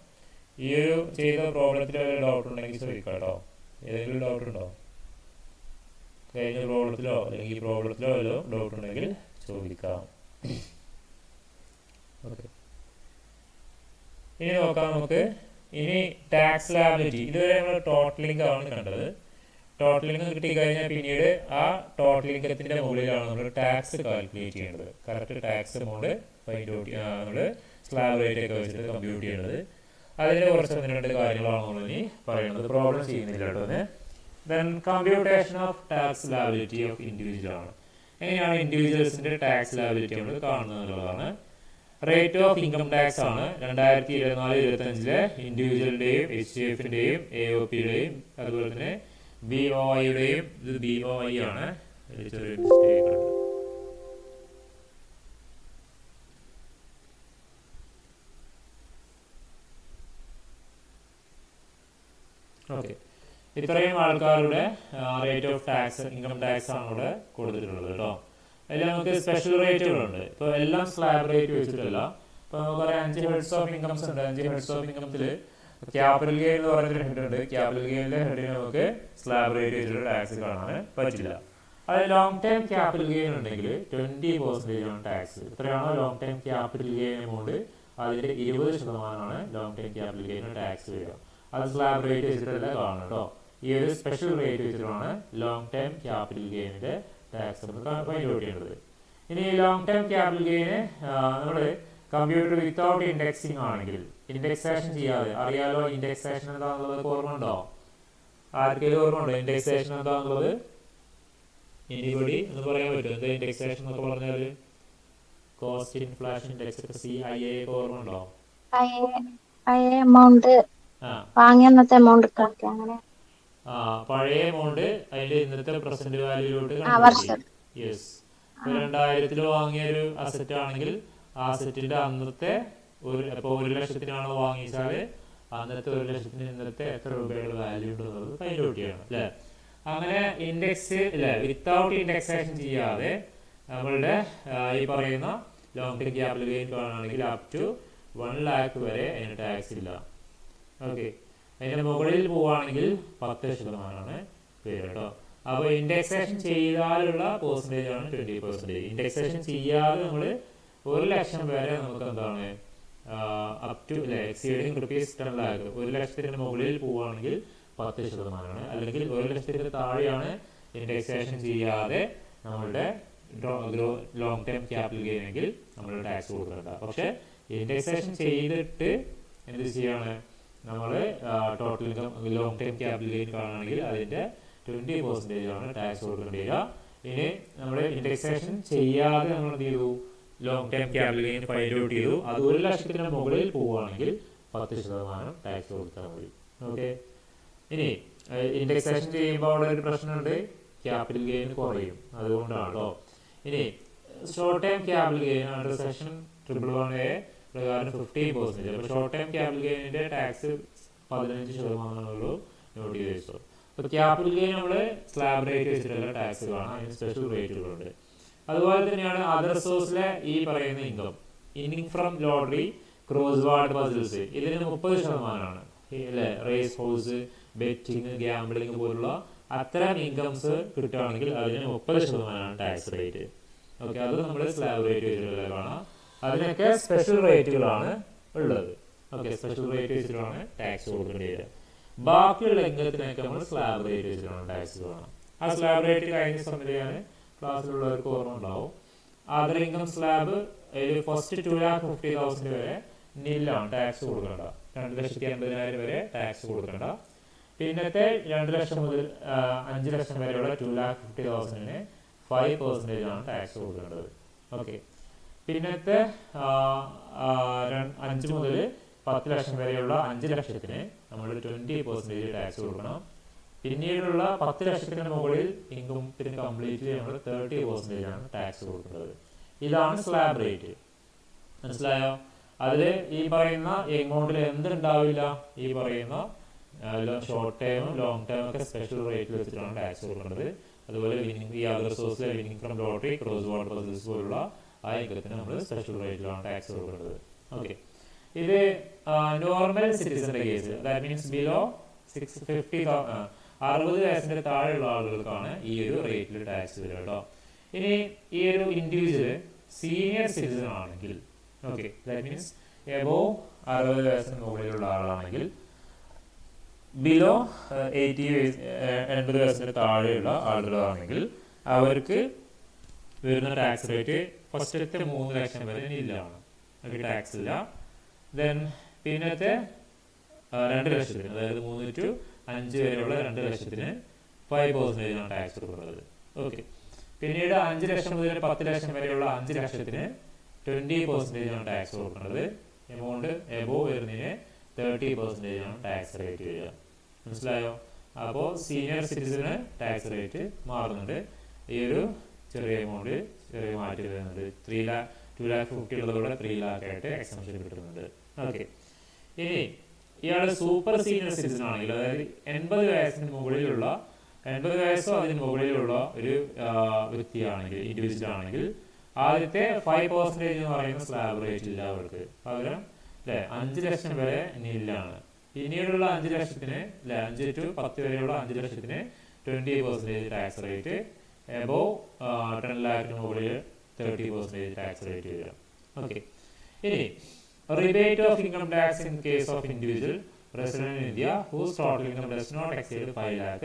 ഈ ഒരു ചെയ്ത പ്രോബ്ലത്തിൽ ഡൗട്ട് ഉണ്ടെങ്കിൽ ചോദിക്കാം കേട്ടോ. ഏതെങ്കിലും ഡൗട്ട് ഉണ്ടോ? കഴിഞ്ഞ പ്രോബ്ലത്തിലോ അല്ലെങ്കിൽ ഈ പ്രോബ്ലത്തിലോ വല്ലതും ഡൗട്ട് ഉണ്ടെങ്കിൽ ചോദിക്കാം. ഓക്കെ, ഇനി നോക്കാം നമുക്ക്. ഇനി ടാക്സ് ലാബിലിറ്റി. ഇതുവരെ നമ്മൾ ടോട്ടലിംഗ് ആണ് കണ്ടത്. ടോട്ടലിംഗ് കിട്ടിക്കഴിഞ്ഞാൽ പിന്നീട് ആ ടോട്ടലിംഗത്തിൻ്റെ മുകളിലാണ് നമ്മൾ ടാക്സ് കാൽക്കുലേറ്റ് ചെയ്യേണ്ടത്. Correct tax amount find out നമ്മൾ സ്ലാബ് റേറ്റ് ഒക്കെ വെച്ചിട്ട് കമ്പ്യൂട്ട് ചെയ്യേണ്ടത്. അതിന് കുറച്ച് 1-2 കാര്യങ്ങളാണ് നമ്മളിനി പറയുന്നത്. പ്രോബ്ലം ചെയ്യുന്നില്ല കേട്ടോ. Then computation of tax liability of individual ആണ്. എങ്ങനെയാണ് ഇൻഡിവിജ്വൽസിൻ്റെ ടാക്സ് ലാബിലിറ്റി നമ്മൾ കാണുന്നത് എന്നുള്ളതാണ്. റേറ്റ് ഓഫ് ഇൻകം ടാക്സ് ആണ് 2024-25 ഇൻഡിവിജ്വലിൻ്റെയും HCFൻ്റെയും AOPയുടെയും അതുപോലെ തന്നെ BOIയുടെയും. ഇത് BOI ആണ്, ചെറിയ മിസ്റ്റേക്ക് ഉണ്ട്. ഓക്കെ, ഇത്രയും ആൾക്കാരുടെ rate of tax income tax ആണ് ഇവിടെ കൊടുത്തിട്ടുള്ളത് കേട്ടോ. അതിൽ നമുക്ക് സ്പെഷ്യൽ റേറ്റുകളുണ്ട്. ഇപ്പോൾ എല്ലാം സ്ലാബ് റേറ്റ് വെച്ചിട്ടല്ല. ഇപ്പോൾ നമുക്ക് പറയാം 5 ഹെഡ്സ് ഓഫ് ഇൻകംസ് ഉണ്ട്. 5 ഹെഡ്സ് ഓഫ് ഇൻകത്തിൽ ക്യാപിറ്റൽ ഗെയിൻ എന്ന് പറയുന്നൊരു ഹെഡ് ഉണ്ട്. ക്യാപിറ്റൽ ഗെയിനിലെ ഹെഡിന് നമുക്ക് സ്ലാബ് റേറ്റ് വെച്ചിട്ട് ടാക്സ് കാണാൻ പറ്റില്ല. അത് ലോങ് ടൈം ക്യാപിറ്റൽ ഗെയിൻ ഉണ്ടെങ്കിൽ 20% ആണ് ടാക്സ്. എത്രയാണോ long time capital gain amount അതിൻ്റെ 20% long time capital gain tax വരിക. അത് സ്ലാബ് റേറ്റ് വെച്ചിട്ടല്ല കാണും കേട്ടോ. ഈ ഒരു സ്പെഷ്യൽ റേറ്റ് വെച്ചിട്ടാണ് ലോങ് ടൈം ക്യാപിറ്റൽ ഗെയിനിൻ്റെ ടാക്സ് നമ്മൾ ഫൈൻഡ് ഔട്ട് ചെയ്യേണ്ടത്. ഇനി ലോങ് ടൈം ക്യാപിറ്റൽ ഗെയിന് നമ്മൾ കമ്പ്യൂട്ടർ വിത്തൗട്ട് ഇൻഡെക്സിങ് ആണെങ്കിൽ, ഇൻഡെക്സേഷൻ ചെയ്യാതെ, അറിയാലോ ഇൻഡെക്സേഷൻ എന്താണെന്നുള്ളത് ഓർമ്മ ഉണ്ടോ? ആർക്കെങ്കിലും ഓർമ്മ ഉണ്ടോ ഇൻഡെക്സേഷൻ എന്താണെന്നുള്ളത്? എനിബഡി എന്ന് പറയാൻ പറ്റും. എന്താ ഇൻഡെക്സേഷൻ എന്നൊക്കെ പറഞ്ഞാൽ? കോസ്റ്റ് ഇൻഫ്ലേഷൻ ഇൻഡെക്സ്, CIA ഓർമ്മ ഉണ്ടോ? പഴയ എമൗണ്ട് അതിന്റെ ഇന്നത്തെ പ്രസന്റ് വാല്യൂലോട്ട് യെസ്. 2000 വാങ്ങിയ ഒരു അസറ്റ് ആണെങ്കിൽ ആ അസറ്റിന്റെ അന്നത്തെ ഇപ്പോൾ 1,00,000 വാങ്ങിച്ചാൽ അന്നത്തെ 1,00,000 ഇന്നത്തെ എത്ര രൂപയുടെ വാല്യൂ ഉണ്ടെന്നുള്ളത് ഫൈൻഡ് ഔട്ട് ചെയ്യണം അല്ലേ. അങ്ങനെ ഇൻഡെക്സ് അല്ലേ, വിത്തൗട്ട് ഇൻഡെക്സേഷൻ ചെയ്യാതെ നമ്മളുടെ ഈ പറയുന്ന ലോങ് ടൈം ക്യാപിറ്റൽ ഗെയിൻ കാണുകയാണെങ്കിൽ അപ് ടു 1 lakh വരെ അതിന് ടാക്സ് ഇല്ല. ഓക്കെ, അതിൻ്റെ മുകളിൽ പോവുകയാണെങ്കിൽ 10% പേര് കേട്ടോ. അപ്പോൾ ഇൻഡെക്സേഷൻ ചെയ്താലുള്ള പെർസെൻറ്റേജ് ആണ് 20%. ഇൻഡെക്സേഷൻ ചെയ്യാതെ നമ്മൾ 1,00,000 വരെ നമുക്ക് എന്താണ് അപ് ടു എക്സീഡിങ് ₹10 lakh 1,00,000 മുകളിൽ പോവുകയാണെങ്കിൽ 10%. അല്ലെങ്കിൽ 1,00,000 താഴെയാണ് ഇൻഡെക്സേഷൻ ചെയ്യാതെ നമ്മളുടെ ലോങ് ടൈം ക്യാപിറ്റൽ ഗെയിൻ എങ്കിൽ നമ്മൾ ടാക്സ് കൊടുക്കേണ്ട. പക്ഷേ ഇൻഡെക്സേഷൻ ചെയ്തിട്ട് എന്ത് ചെയ്യാണ് നമ്മൾ total income long time capital gain കാണുകയാണെങ്കിൽ അതിൻ്റെ 20% ആണ് ടാക്സ് കൊടുക്കേണ്ടി വരിക. ഇനി നമ്മൾ ഇൻഡെക്സേഷൻ ചെയ്യാതെ നമ്മൾ എന്ത് ചെയ്തു, long time capital gain find out ചെയ്തു. അത് 1,00,000 മുകളിൽ പോവുകയാണെങ്കിൽ 10% ടാക്സ് കൊടുത്താൽ മതി. ഓക്കെ, ഇനി ഇൻഡെക്സേഷൻ ചെയ്യുമ്പോൾ അവിടെ ഒരു പ്രശ്നമുണ്ട്, ക്യാപിറ്റൽ ഗെയിൻ കുറയും. അതുകൊണ്ടാണ് കേട്ടോ. ഇനി short time capital gain under section 111A പ്രകാരം 15%. അപ്പോൾ ഷോർട്ട് ടൈം ക്യാപിറ്റൽ ഗെയിനിൻ്റെ ടാക്സ് 15% നോട്ട് ചെയ്ത് വെച്ചു. അപ്പോൾ ക്യാപിറ്റൽ ഗെയിൻ നമ്മൾ സ്ലാബ് റേറ്റ് വെച്ചിട്ടുള്ള ടാക്സ് കാണാം. അതിന് സ്പെഷ്യൽ റേറ്റുകളുണ്ട്. അതുപോലെ തന്നെയാണ് അതർ സോഴ്സിലെ ഈ പറയുന്ന income, inning from lottery, cross ward puzzles, ഇതിന് 30% അല്ലേ. റേസ് ഹൗസ്, ബെറ്റിങ്, ഗ്യാമ്പിളിങ് പോലുള്ള അത്തരം ഇൻകംസ് കിട്ടുകയാണെങ്കിൽ അതിന് 30% ടാക്സ് റേറ്റ്. ഓക്കെ, അത് നമ്മൾ സ്ലാബ് റേറ്റ് വെച്ചിട്ടുള്ള കാണാം. അതിനൊക്കെ സ്പെഷ്യൽ റേറ്റുകളാണ് ഉള്ളത്. ഓക്കെ, സ്പെഷ്യൽ റേറ്റ് വെച്ചിട്ടാണ് ടാക്സ് കൊടുക്കേണ്ടി വരിക. ബാക്കിയുള്ള ഇൻകത്തിനൊക്കെ നമ്മൾ സ്ലാബ് റേറ്റ് വെച്ചിട്ടാണ് ടാക്സ് വേണം. ആ സ്ലാബ് റേറ്റ് കഴിഞ്ഞ സമയത്ത് ഞാൻ ക്ലാസ്സിലുള്ളവർക്ക് ഓർമ്മ ഉണ്ടാവും. അതർ ഇൻകം സ്ലാബ് ഫസ്റ്റ് 2,50,000 വരെ നില്ലാണ്, ടാക്സ് കൊടുക്കണ്ട. 2,50,000 വരെ ടാക്സ് കൊടുക്കണ്ട. പിന്നത്തെ 2 ലക്ഷം മുതൽ 5 ലക്ഷം വരെയുള്ള 2,50,000 5% ആണ് ടാക്സ് കൊടുക്കേണ്ടത്. ഓക്കെ, പിന്നത്തെ 5 മുതൽ 10 ലക്ഷം വരെയുള്ള 5 ലക്ഷത്തിന് നമ്മൾ 20% ടാക്സ് കൊടുക്കണം. പിന്നീടുള്ള 10 ലക്ഷത്തിന് മുകളിൽ ഇൻകത്തിന് കംപ്ലീറ്റ്ലി നമ്മൾ 30% ആണ് ടാക്സ് കൊടുക്കുന്നത്. ഇതാണ് സ്ലാബ് റേറ്റ്. മനസ്സിലായോ? അതിൽ ഈ പറയുന്ന എമൗണ്ടിൽ എന്തുണ്ടാവില്ല, ഈ പറയുന്ന ഷോർട്ട് ടേമും ലോങ് ടേമും ഒക്കെ സ്പെഷ്യൽ റേറ്റിൽ വെച്ചിട്ടാണ് ടാക്സ് കൊടുക്കേണ്ടത്. അതുപോലെ ഈ അതർ സോഴ്സിലെ winning from lottery, cross border business പോലുള്ള ആ ഇൻകത്തിന് നമ്മൾ സ്പെഷ്യൽ റേറ്റിലാണ് ടാക്സ് കൊടുക്കേണ്ടത്. ഓക്കെ, ഇത് നോർമൽ സിറ്റിസന്റെ കേസ്, ദാറ്റ് മീൻസ് ബിലോ 60 വയസ്സിന്റെ താഴെയുള്ള ആളുകൾക്കാണ് ഈ ഒരു റേറ്റിൽ ടാക്സ് വരിക കേട്ടോ. ഇനി ഈ ഒരു ഇൻഡിവിജ്വൽ സീനിയർ സിറ്റിസൺ ആണെങ്കിൽ, ഓക്കെ, ദാറ്റ് മീൻസ് എബോവ് 60 വയസ്സിന് മുകളിലുള്ള ആളാണെങ്കിൽ, ബിലോ 80 വയസ്സിന് താഴെയുള്ള ആളുകളാണെങ്കിൽ അവർക്ക് വരുന്ന ടാക്സ് റേറ്റ് ഫസ്റ്റത്തെ 3 ലക്ഷം വരെ നില്ലാണ്, ടാക്സ് ഇല്ല. ദെൻ പിന്നത്തെ 2 ലക്ഷത്തിന്, അതായത് 3 to 5 വരെയുള്ള 2 ലക്ഷത്തിന് 5% ആണ് ടാക്സ് കൊടുക്കുന്നത്. ഓക്കെ, പിന്നീട് 5 ലക്ഷം മുതൽ 10 ലക്ഷം വരെയുള്ള 5 ലക്ഷത്തിന് 20% ആണ് ടാക്സ് കൊടുക്കുന്നത്. എമൗണ്ട് എബോവ് വരുന്നതിന് 30% ആണ് ടാക്സ് റേറ്റ് വരിക. മനസ്സിലായോ? അപ്പോൾ സീനിയർ സിറ്റിസന് ടാക്സ് റേറ്റ് മാറുന്നുണ്ട്. ഈ ഒരു ചെറിയ എമൗണ്ട് ചെറിയ മാറ്റി വരുന്നുണ്ട്. 2,50,000 ഉള്ളതോടെ 3 lakh ആയിട്ട് എക്സംഷൻ കിട്ടുന്നുണ്ട്. ഓക്കെ, ഇനി ഇയാൾ സൂപ്പർ സീനിയർ സിറ്റിസൺ ആണെങ്കിൽ, അതായത് 80 വയസ്സിന് മുകളിലുള്ള 80 വയസ്സോ അതിന് മുകളിലുള്ള ഒരു വ്യക്തിയാണെങ്കിൽ, ഇൻഡിവിജ്വൽ ആണെങ്കിൽ, ആദ്യത്തെ 5% എന്ന് പറയുന്ന സ്ലാബ് റേറ്റ് ഇല്ല അവർക്ക്. പകരം 5 ലക്ഷം വരെ നില്ലാണ്. പിന്നീടുള്ള 5 ലക്ഷത്തിന് 5 to 10 വരെയുള്ള 5 ലക്ഷത്തിന് 20% ടാക്സ് റേറ്റ്, എബോവ് 10 lakhന് മുകളിൽ 30% ടാക്സ് റേറ്റ് വരിക. ഓക്കെ, ഇനി rebate of income tax in case of individual resident in India whose total income does not exceed 5 lakh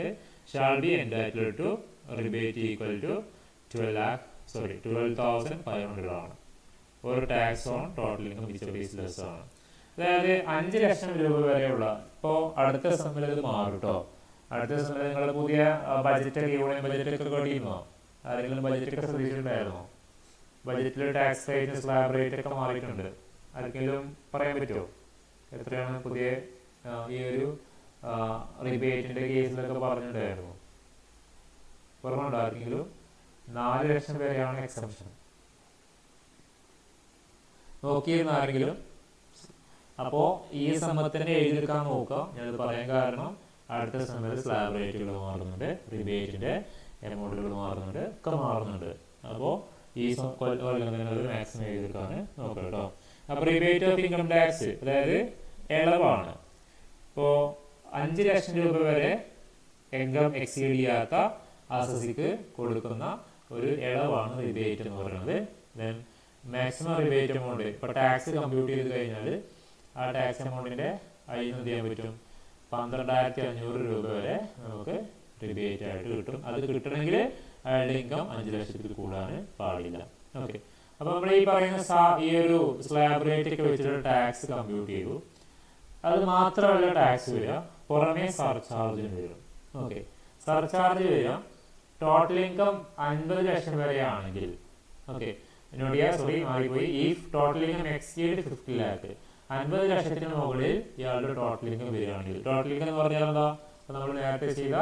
shall be entitled to rebate equal to 12,500 ആണ്. ഒരു tax on total income which is less ആണ്. അതായത് 5 ലക്ഷം രൂപ വരെയുള്ള, ഇപ്പോൾ അടുത്ത സമയത്ത് ഇത് മാറും കേട്ടോ. അടുത്ത സമയത്ത് നിങ്ങൾ പുതിയ ബജറ്റൊക്കെ, യൂണിയൻ ബജറ്റൊക്കെ കേട്ടിരുന്നോ? ആരെങ്കിലും ബജറ്റൊക്കെ ശ്രദ്ധിച്ചിട്ടുണ്ടായിരുന്നോ? ബജറ്റിൽ ടാക്സ് റേറ്റ് സ്ലാബ് റേറ്റ് ഒക്കെ മാറിയിട്ടുണ്ട്. ആർക്കെങ്കിലും പറയാൻ പറ്റുമോ എത്രയാണ് പുതിയ ഈ ഒരു റിബേറ്റിന്റെ കേസിലൊക്കെ പറഞ്ഞിട്ടുണ്ടായിരുന്നു? ഓർമ്മയുണ്ടോ ആർക്കെങ്കിലും? 4 ലക്ഷം വരെയാണ് എക്സംഷൻ. നോക്കിയിരുന്ന ആരെങ്കിലും? അപ്പോൾ ഈ സമ്മത്തിനെ എഴുതിയെടുക്കാൻ നോക്കുക. ഞാനത് പറയാൻ കാരണം അടുത്ത സമയത്ത് സ്ലാബ് റേറ്റുകൾ മാറുന്നുണ്ട്, റിബേറ്റിന്റെ എമൗണ്ടുകൾ മാറുന്നുണ്ട്, ഒക്കെ മാറുന്നുണ്ട്. അപ്പോൾ ഈ മാക്സിമം എഴുതിയെടുക്കാൻ നോക്കുക കേട്ടോ. അപ്പോൾ റിബേറ്റ് ഓഫ് ഇൻകം ടാക്സ്, അതായത് ഇളവാണ്. ഇപ്പോൾ 5 ലക്ഷം രൂപ വരെ ഇൻകം എക്സീഡ് ചെയ്യാത്ത അസസിക്ക് കൊടുക്കുന്ന ഒരു ഇളവാണ് റിബേറ്റ് എന്ന് പറയുന്നത്. ദെൻ മാക്സിമം റിബേറ്റ് എമൗണ്ട്, ഇപ്പോൾ ടാക്സ് കമ്പ്യൂട്ട് ചെയ്ത് കഴിഞ്ഞാൽ ആ ടാക്സ് എമൗണ്ടിൻ്റെ അതിൽ നിന്ന് എന്ത് ചെയ്യാൻ പറ്റും? 12,500 രൂപ വരെ നമുക്ക് റിബേറ്റ് ആയിട്ട് കിട്ടും. അത് കിട്ടണമെങ്കിൽ അയാളുടെ ഇൻകം 5 ലക്ഷത്തിൽ കൂടാൻ പാടില്ല. ഓക്കെ, അപ്പോൾ നമ്മൾ ഈ പറയുന്ന ഈ ഒരു സ്ലാബ് റേറ്റ് ഒക്കെ വെച്ചിട്ട് ടാക്സ് കമ്പ്യൂട്ട് ചെയ്തു. അത് മാത്രമല്ല ടാക്സ് വരിക, പുറമേ സർചാർജ് വരും. ഓക്കെ, സർചാർജ് വരിക ടോട്ടൽ ഇൻകം 50 ലക്ഷം വരെ ആണെങ്കിൽ. ഓക്കെ, മാറിപ്പോയി. ഈ ടോട്ടൽ ഇൻകം എക്സീഡ് 50 lakh, 50 ലക്ഷത്തിന് മുകളിൽ ഇയാളുടെ ടോട്ടൽ ഇൻകം വരികയാണെങ്കിൽ, ടോട്ടൽ ഇൻകം എന്ന് പറഞ്ഞാൽ എന്താ? നമ്മൾ നേരത്തെ ചെയ്ത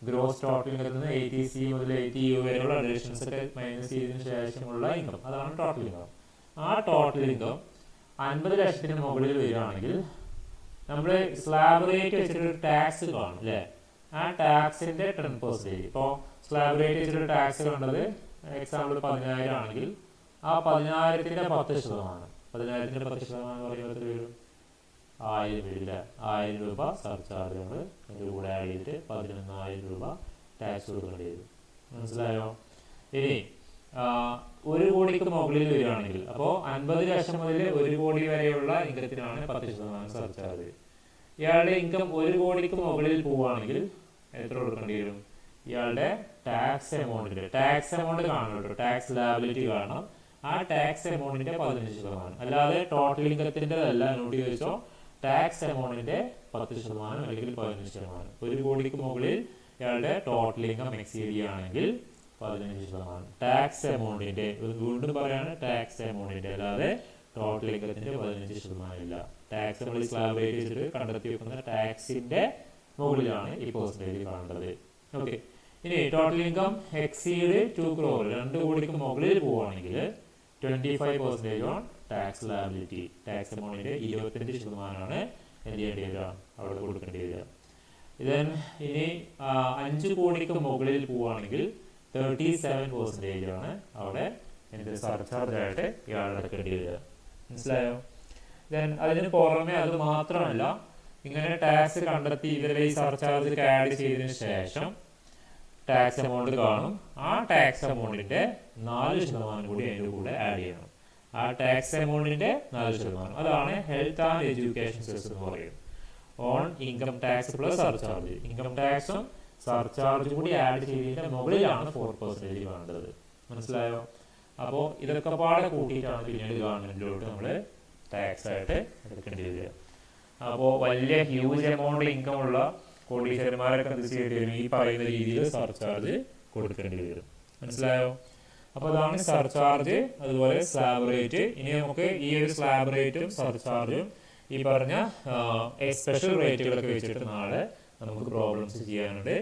ഗ്രോസ് ടോട്ടൽ ഇൻകത്തിൽ നിന്ന് 80C മുതൽ 80U വരെയുള്ള അഡീഷൻസ് ഒക്കെ മൈനസ് ചെയ്തതിനു ശേഷമുള്ള ഇൻകം, അതാണ് ടോട്ടൽ ഇൻകം. ആ ടോട്ടൽ ഇൻകം 50 ലക്ഷത്തിന് മുകളിൽ വരികയാണെങ്കിൽ നമ്മൾ സ്ലാബ് റേറ്റ് വെച്ചിട്ട് ടാക്സ് കാണും അല്ലേ? ആ ടാക്സിന്റെ 10%. ഇപ്പോൾ സ്ലാബ് റേറ്റ് വെച്ചിട്ട് ടാക്സ് കണ്ടത് എക്സാമ്പിൾ 10,000 ആണെങ്കിൽ ആ 10,000ന്റെ 10%, 10,000ന്റെ 10% എന്ന് പറയുന്നത് വരും 1000 വരില്ല. 1000 രൂപ സർചാർജ് കൊണ്ട് അതിൻ്റെ കൂടെ ആഡ് ചെയ്തിട്ട് 11,000 രൂപ ടാക്സ് കൊടുക്കേണ്ടി വരും. മനസ്സിലായോ? ഇനി 1 കോടിക്ക് മുകളിൽ വരികയാണെങ്കിൽ, അപ്പോൾ 50 ലക്ഷം മുതൽ 1 കോടി വരെയുള്ള ഇൻകത്തിനാണ് 10% സർചാർജ്. ഇയാളുടെ ഇൻകം 1 കോടിക്ക് മുകളിൽ പോവുകയാണെങ്കിൽ എത്ര കൊടുക്കേണ്ടി വരും? ഇയാളുടെ ടാക്സ് എമൗണ്ട് കാണണം കേട്ടോ, ടാക്സ് ലാബിലിറ്റി കാണണം. ആ ടാക്സ് എമൗണ്ടിന്റെ 15%, അല്ലാതെ ടോട്ടൽ ഇൻകത്തിന്റെ അല്ല. നോട്ട് ചോദിച്ചോ, ടാക്സ് എമൗണ്ടിന്റെ 10% അല്ലെങ്കിൽ 15%. 1 കോടിക്ക് മുകളിൽ ഇയാളുടെ ടോട്ടൽ ഇൻകം എക്സീഡ് ചെയ്യുകയാണെങ്കിൽ 15%. ടാക്സ് എമൗണ്ടിന്റെ, വീണ്ടും പറയാണ്, ടാക്സ് എമൗണ്ടിന്റെ അല്ലാതെ ടോട്ടൽ ഇൻകത്തിന്റെ 15% ഇല്ല. ടാക്സ് നമ്മൾ സ്ലാബ് റേറ്റ് വെച്ചിട്ട് കണ്ടെത്തി വെക്കുന്ന ടാക്സിന്റെ മുകളിലാണ് ഈ പെർസെന്റേജ് കാണേണ്ടത്. ഓക്കെ. ഇനി ടോട്ടൽ ഇൻകം എക്സീഡ് 2 crore, 2 കോടിക്ക് മുകളിൽ പോവുകയാണെങ്കിൽ 25% ഓൺ ടാക്സ് ലാബിലിറ്റി. ടാക്സ് എമൗണ്ടിന്റെ 25% എന്ത് ചെയ്യേണ്ടി വരിക? അവിടെ കൊടുക്കേണ്ടി വരിക. ഇനി 5 കോടിക്ക് മുകളിൽ പോവുകയാണെങ്കിൽ 37% ആണ് അവിടെ എന്ത് സർചാർജ് ആയിട്ട് ഇയാൾ അടക്കേണ്ടി വരിക. മനസ്സിലായോ? അതിന് പുറമെ അത് മാത്രമല്ല, ഇങ്ങനെ ടാക്സ് കണ്ടെത്തി ഇവരെ ഈ സർചാർജ് ആഡ് ചെയ്തതിനു ശേഷം ടാക്സ് എമൗണ്ട് കാണും. ആ ടാക്സ് എമൗണ്ടിന്റെ 4% കൂടി അതിൻ്റെ കൂടെ ആഡ് ചെയ്യണം. ആ ടാക്സ് എമൗണ്ടിന്റെ 4%, അതാണ് ഹെൽത്ത് ആൻഡ് എഡ്യൂക്കേഷൻ സെസ് എന്ന് പറയുന്നത്. On income tax plus surcharge. Income ടാക്സും സർചാർജ് കൂടി ആഡ് ചെയ്തതിന്റെ മുകളിലാണ് 4% വേണ്ടത്. മനസ്സിലായോ? അപ്പോൾ ഇതൊക്കെ പാടെ കൂട്ടിയിട്ടാണ് പിന്നീട് ഗവൺമെന്റിലോട്ട് നമ്മൾ ടാക്സ് ആയിട്ട് എടുക്കേണ്ടി വരിക. അപ്പോൾ വലിയ ഹ്യൂജ് എമൗണ്ട് ഇൻകം ഉള്ള കോടീശ്വരന്മാരൊക്കെ എന്ത് ചെയ്യേണ്ടി വരും? ഈ പറയുന്ന രീതിയിൽ സർചാർജ് കൊടുക്കേണ്ടി വരും. മനസ്സിലായോ? അപ്പോൾ അതാണ് സർചാർജ്, അതുപോലെ സ്ലാബ് റേറ്റ്. ഇനി നമുക്ക് ഈ ഒരു സ്ലാബ് റേറ്റും സർചാർജും ഈ പറഞ്ഞ സ്പെഷ്യൽ റേറ്റുകളൊക്കെ വെച്ചിട്ട് നാളെ നമുക്ക് പ്രോബ്ലംസ് ചെയ്യാനുണ്ട്.